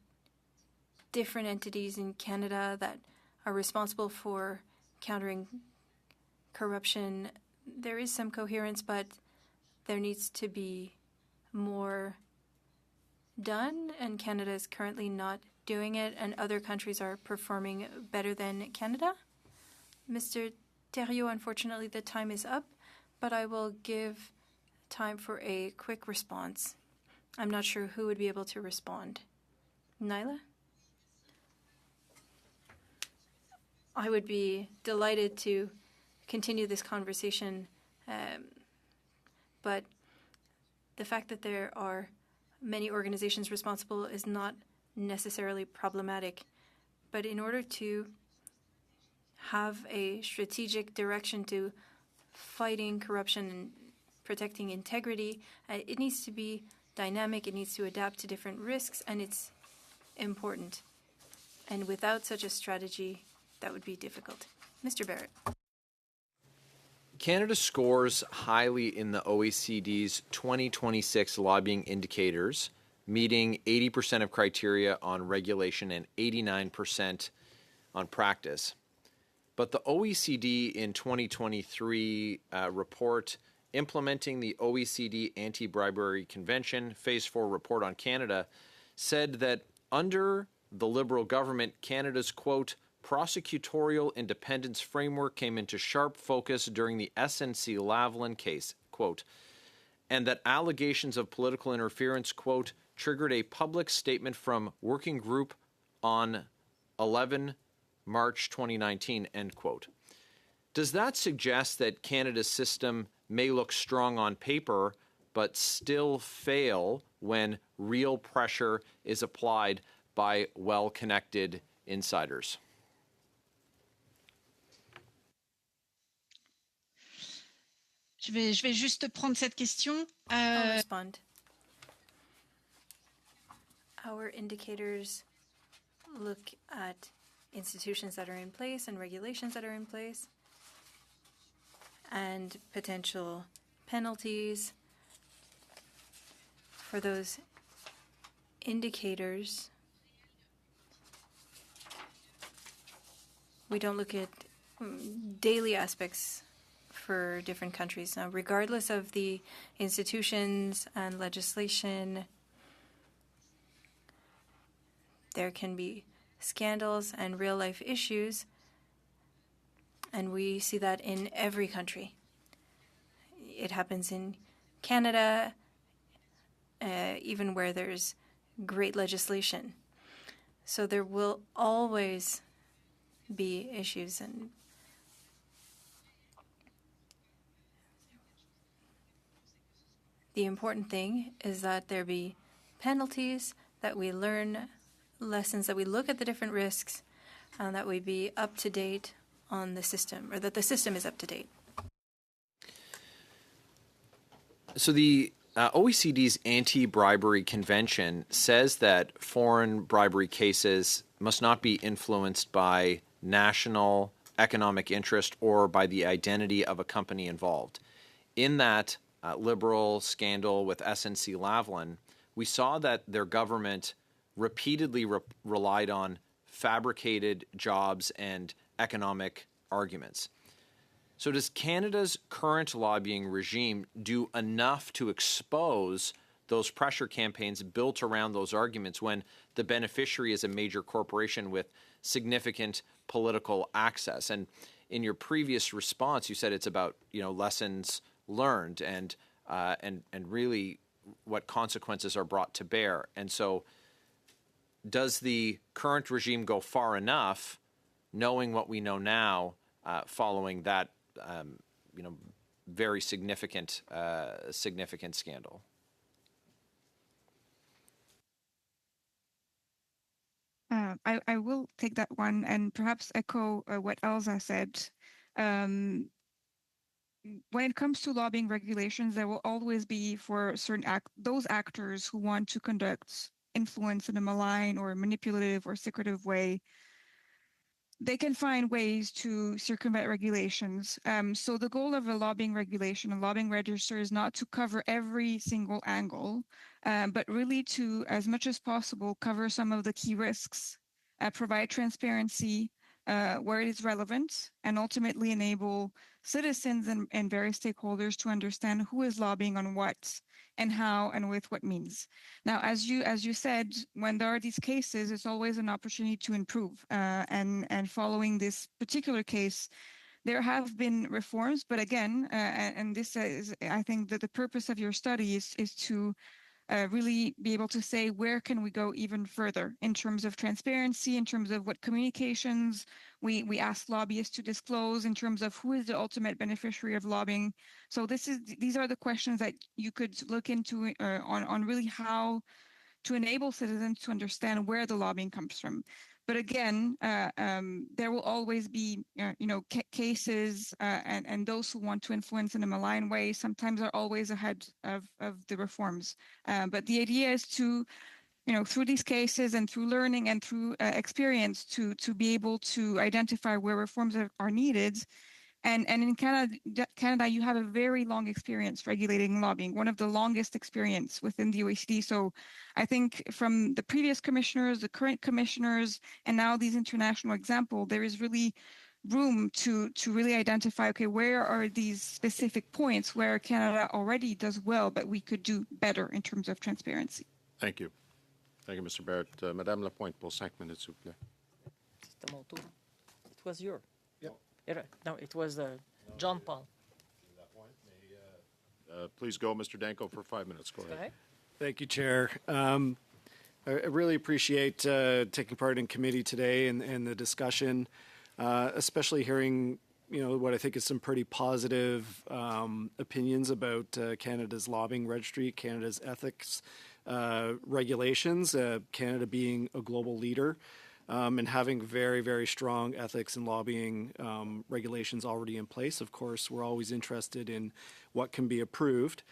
different entities in Canada that are responsible for countering corruption, there is some coherence, but there needs to be more done, and Canada is currently not doing it, and other countries are performing better than Canada. Mr. Thériault, unfortunately, the time is up, but I will give time for a quick response. I'm not sure who would be able to respond. Nyla? I would be delighted to continue this conversation, but the fact that there are many organizations responsible is not necessarily problematic. But in order to have a strategic direction to fighting corruption and protecting integrity, it needs to be dynamic, it needs to adapt to different risks, and it's important. And without such a strategy, that would be difficult. Mr. Barrett. Canada scores highly in the OECD's 2026 lobbying indicators, meeting 80% of criteria on regulation and 89% on practice. But the OECD in 2023 report implementing the OECD Anti-Bribery Convention Phase 4 report on Canada said that under the Liberal government, Canada's, quote, prosecutorial independence framework came into sharp focus during the SNC-Lavalin case, quote, and that allegations of political interference, quote, triggered a public statement from working group on 11 March 2019, end quote. Does that suggest that Canada's system may look strong on paper, but still fail when real pressure is applied by well-connected insiders? Je vais juste prendre cette question. I'll respond. Our indicators look at institutions that are in place and regulations that are in place and potential penalties for those indicators. We don't look at daily aspects for different countries. Now, regardless of the institutions and legislation, there can be scandals and real-life issues, and we see that in every country. It happens in Canada, even where there's great legislation. So there will always be issues, and the important thing is that there be penalties, that we learn lessons, that we look at the different risks, and that we be up to date on the system, or that the system is up to date. So the OECD's anti-bribery convention says that foreign bribery cases must not be influenced by national economic interest or by the identity of a company involved. In that Liberal scandal with SNC-Lavalin, we saw that their government repeatedly relied on fabricated jobs and economic arguments. So does Canada's current lobbying regime do enough to expose those pressure campaigns built around those arguments when the beneficiary is a major corporation with significant political access? And in your previous response, you said it's about, lessons learned and really what consequences are brought to bear. And so does the current regime go far enough, knowing what we know now, following that very significant scandal? I will take that one and perhaps echo what Elsa said. When it comes to lobbying regulations, there will always be for certain those actors who want to conduct influence in a malign or manipulative or secretive way. They can find ways to circumvent regulations. So the goal of a lobbying regulation, a lobbying register, is not to cover every single angle, but really to, as much as possible, cover some of the key risks, provide transparency where it is relevant, and ultimately enable citizens and various stakeholders to understand who is lobbying on what and how and with what means. Now, as you said, when there are these cases, it's always an opportunity to improve. And following this particular case, there have been reforms, but again, and this is, I think that the purpose of your study is to really be able to say where can we go even further in terms of transparency, in terms of what communications we ask lobbyists to disclose, in terms of who is the ultimate beneficiary of lobbying. So these are the questions that you could look into on really how to enable citizens to understand where the lobbying comes from. But again, there will always be, cases and those who want to influence in a malign way sometimes are always ahead of the reforms. But the idea is to, through these cases and through learning and through experience to be able to identify where reforms are needed. And in Canada, you have a very long experience regulating lobbying, one of the longest experience within the OECD. So I think from the previous commissioners, the current commissioners, and now these international examples, there is really room to really identify, okay, where are these specific points where Canada already does well, but we could do better in terms of transparency. Thank you. Thank you, Mr. Barrett. Madame Lapointe, pour 5 minutes, s'il vous plaît. C'était mon tour. It was your. No, it was John Paul. Please go, Mr. Danko, for 5 minutes. Go ahead. Thank you, Chair. I really appreciate taking part in committee today and the discussion, especially hearing what I think is some pretty positive opinions about Canada's lobbying registry, Canada's ethics regulations, Canada being a global leader, and having very, very strong ethics and lobbying regulations already in place. Of course, we're always interested in what can be approved.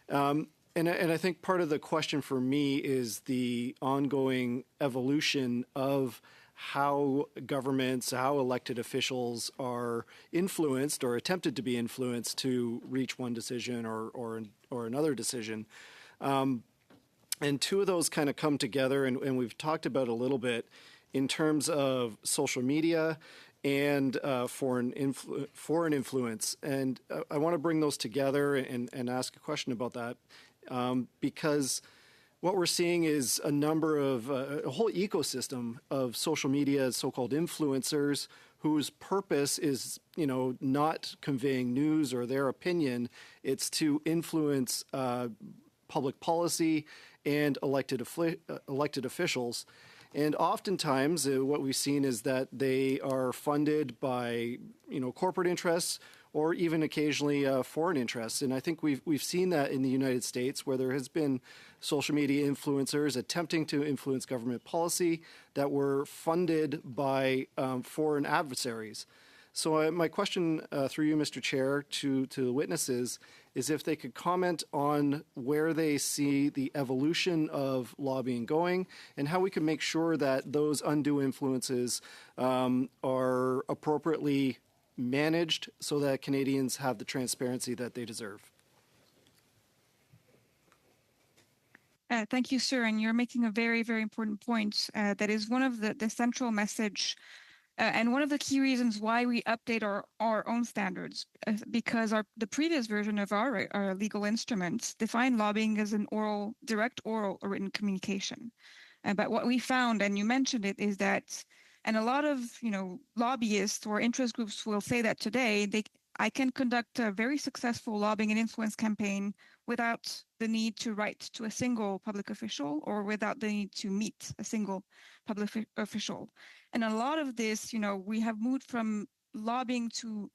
And I think part of the question for me is the ongoing evolution of how governments, how elected officials are influenced or attempted to be influenced to reach one decision or another decision. And two of those kind of come together, and we've talked about a little bit in terms of social media and foreign influence. And I want to bring those together and ask a question about that, because what we're seeing is a number of a whole ecosystem of social media, so-called influencers, whose purpose is, not conveying news or their opinion. It's to influence public policy and elected officials. And oftentimes, what we've seen is that they are funded by, corporate interests or even occasionally foreign interests. And I think we've seen that in the United States, where there has been social media influencers attempting to influence government policy that were funded by foreign adversaries. So my question through you, Mr. Chair, to the witnesses is if they could comment on where they see the evolution of lobbying going and how we can make sure that those undue influences are appropriately managed so that Canadians have the transparency that they deserve. Thank you, sir. And you're making a very, very important point. That is one of the central message and one of the key reasons why we update our own standards, because the previous version of our legal instruments defined lobbying as an direct oral or written communication. But what we found, and you mentioned it, is that, and a lot of lobbyists or interest groups will say that today I can conduct a very successful lobbying and influence campaign without the need to write to a single public official or without the need to meet a single public official. And a lot of this, we have moved from lobbying to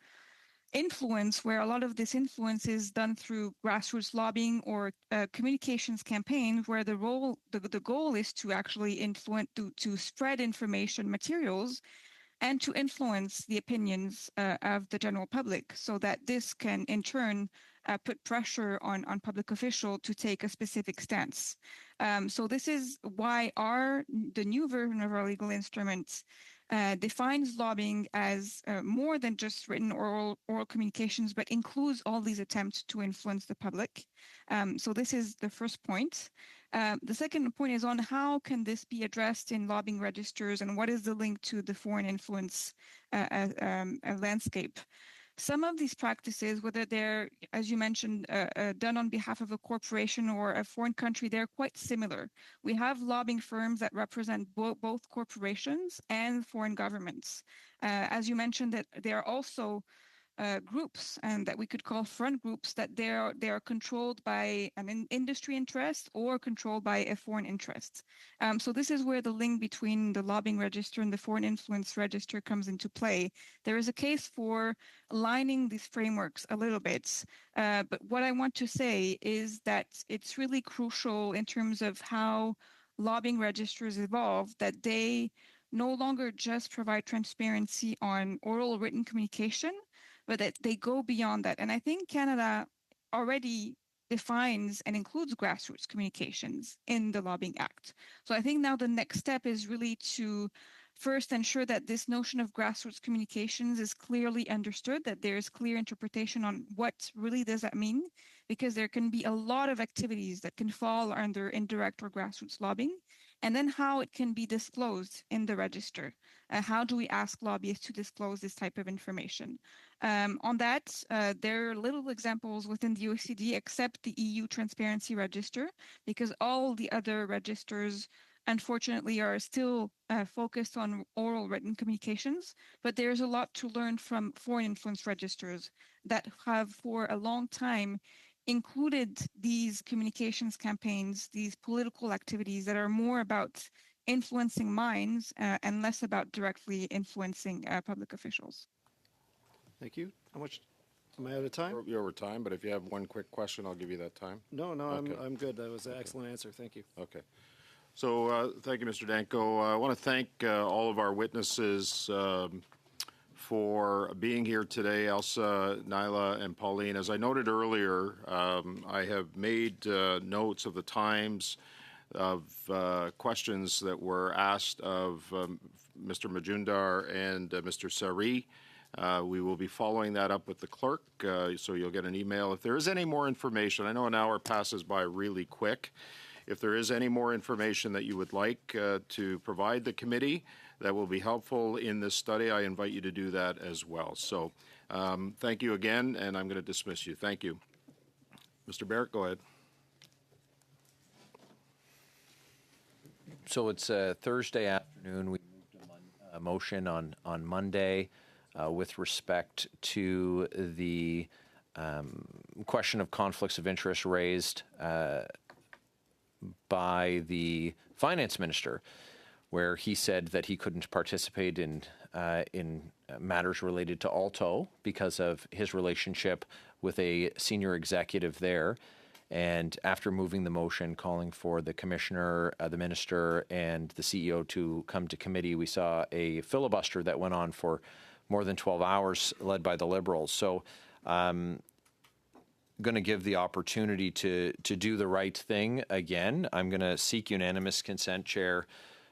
influence, where a lot of this influence is done through grassroots lobbying or communications campaigns, where the goal is to actually influence, to spread information materials and to influence the opinions of the general public, so that this can in turn put pressure on public officials to take a specific stance. So this is why the new version of our legal instruments defines lobbying as more than just written oral communications, but includes all these attempts to influence the public. So this is the first point. The second point is on how can this be addressed in lobbying registers, and what is the link to the foreign influence landscape. Some of these practices, whether they're, as you mentioned, done on behalf of a corporation or a foreign country, they're quite similar. We have lobbying firms that represent both corporations and foreign governments. As you mentioned, that there are also groups and that we could call front groups, that they are controlled by an industry interest or controlled by a foreign interest. So this is where the link between the lobbying register and the foreign influence register comes into play. There is a case for aligning these frameworks a little bit, but what I want to say is that it's really crucial in terms of how lobbying registers evolve, that they no longer just provide transparency on oral written communication, but that they go beyond that. And I think Canada already defines and includes grassroots communications in the Lobbying Act. So I think now the next step is really to first ensure that this notion of grassroots communications is clearly understood, that there is clear interpretation on what really does that mean, because there can be a lot of activities that can fall under indirect or grassroots lobbying, and then how it can be disclosed in the register. How do we ask lobbyists to disclose this type of information? On that, there are little examples within the OECD except the EU Transparency Register, because all the other registers, unfortunately, are still focused on oral written communications. But there's a lot to learn from foreign influence registers that have for a long time included these communications campaigns, these political activities that are more about influencing minds and less about directly influencing public officials. Thank you. How much Am I out of time? You're over time, but if you have one quick question, I'll give you that time. No, Okay. I'm good. That was an excellent answer. Thank you. Okay. So thank you, Mr. Danko. I want to thank all of our witnesses for being here today, Elsa, Nyla, and Pauline. As I noted earlier, I have made notes of the times of questions that were asked of Mr. Majumdar and Mr. Sari. We will be following that up with the clerk, so you'll get an email. If there is any more information, I know an hour passes by really quick. If there is any more information that you would like to provide the committee that will be helpful in this study, I invite you to do that as well. So thank you again, and I'm going to dismiss you. Thank you. Mr. Barrett, go ahead. So it's Thursday afternoon. We moved a motion on Monday with respect to the question of conflicts of interest raised by the finance minister, where he said that he couldn't participate in matters related to Alto because of his relationship with a senior executive there. And after moving the motion calling for the commissioner, the minister, and the CEO to come to committee, we saw a filibuster that went on for more than 12 hours, led by the Liberals. So I'm going to give the opportunity to do the right thing again. I'm going to seek unanimous consent, Chair,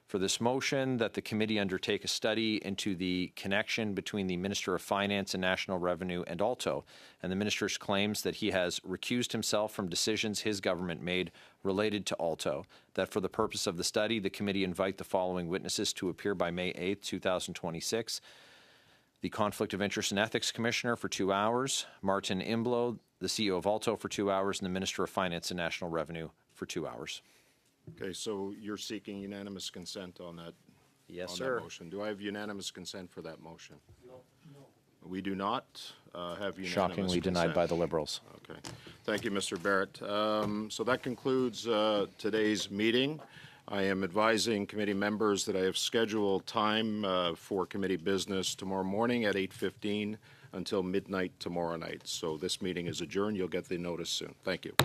for this motion that the committee undertake a study into the connection between the Minister of Finance and National Revenue and Alto, and the minister's claims that he has recused himself from decisions his government made related to Alto, that for the purpose of the study, the committee invite the following witnesses to appear by May 8th, 2026. The Conflict of Interest and Ethics Commissioner for 2 hours, Martin Imblo, the CEO of Alto for 2 hours, and the Minister of Finance and National Revenue for 2 hours. Okay, so you're seeking unanimous consent on that? Yes, on sir. That motion. Do I have unanimous consent for that motion? No. We do not have unanimous Shockingly denied consent. by the Liberals. Okay. Thank you, Mr. Barrett. So that concludes today's meeting. I am advising committee members that I have scheduled time for committee business tomorrow morning at 8:15 until midnight tomorrow night. So this meeting is adjourned. You'll get the notice soon. Thank you.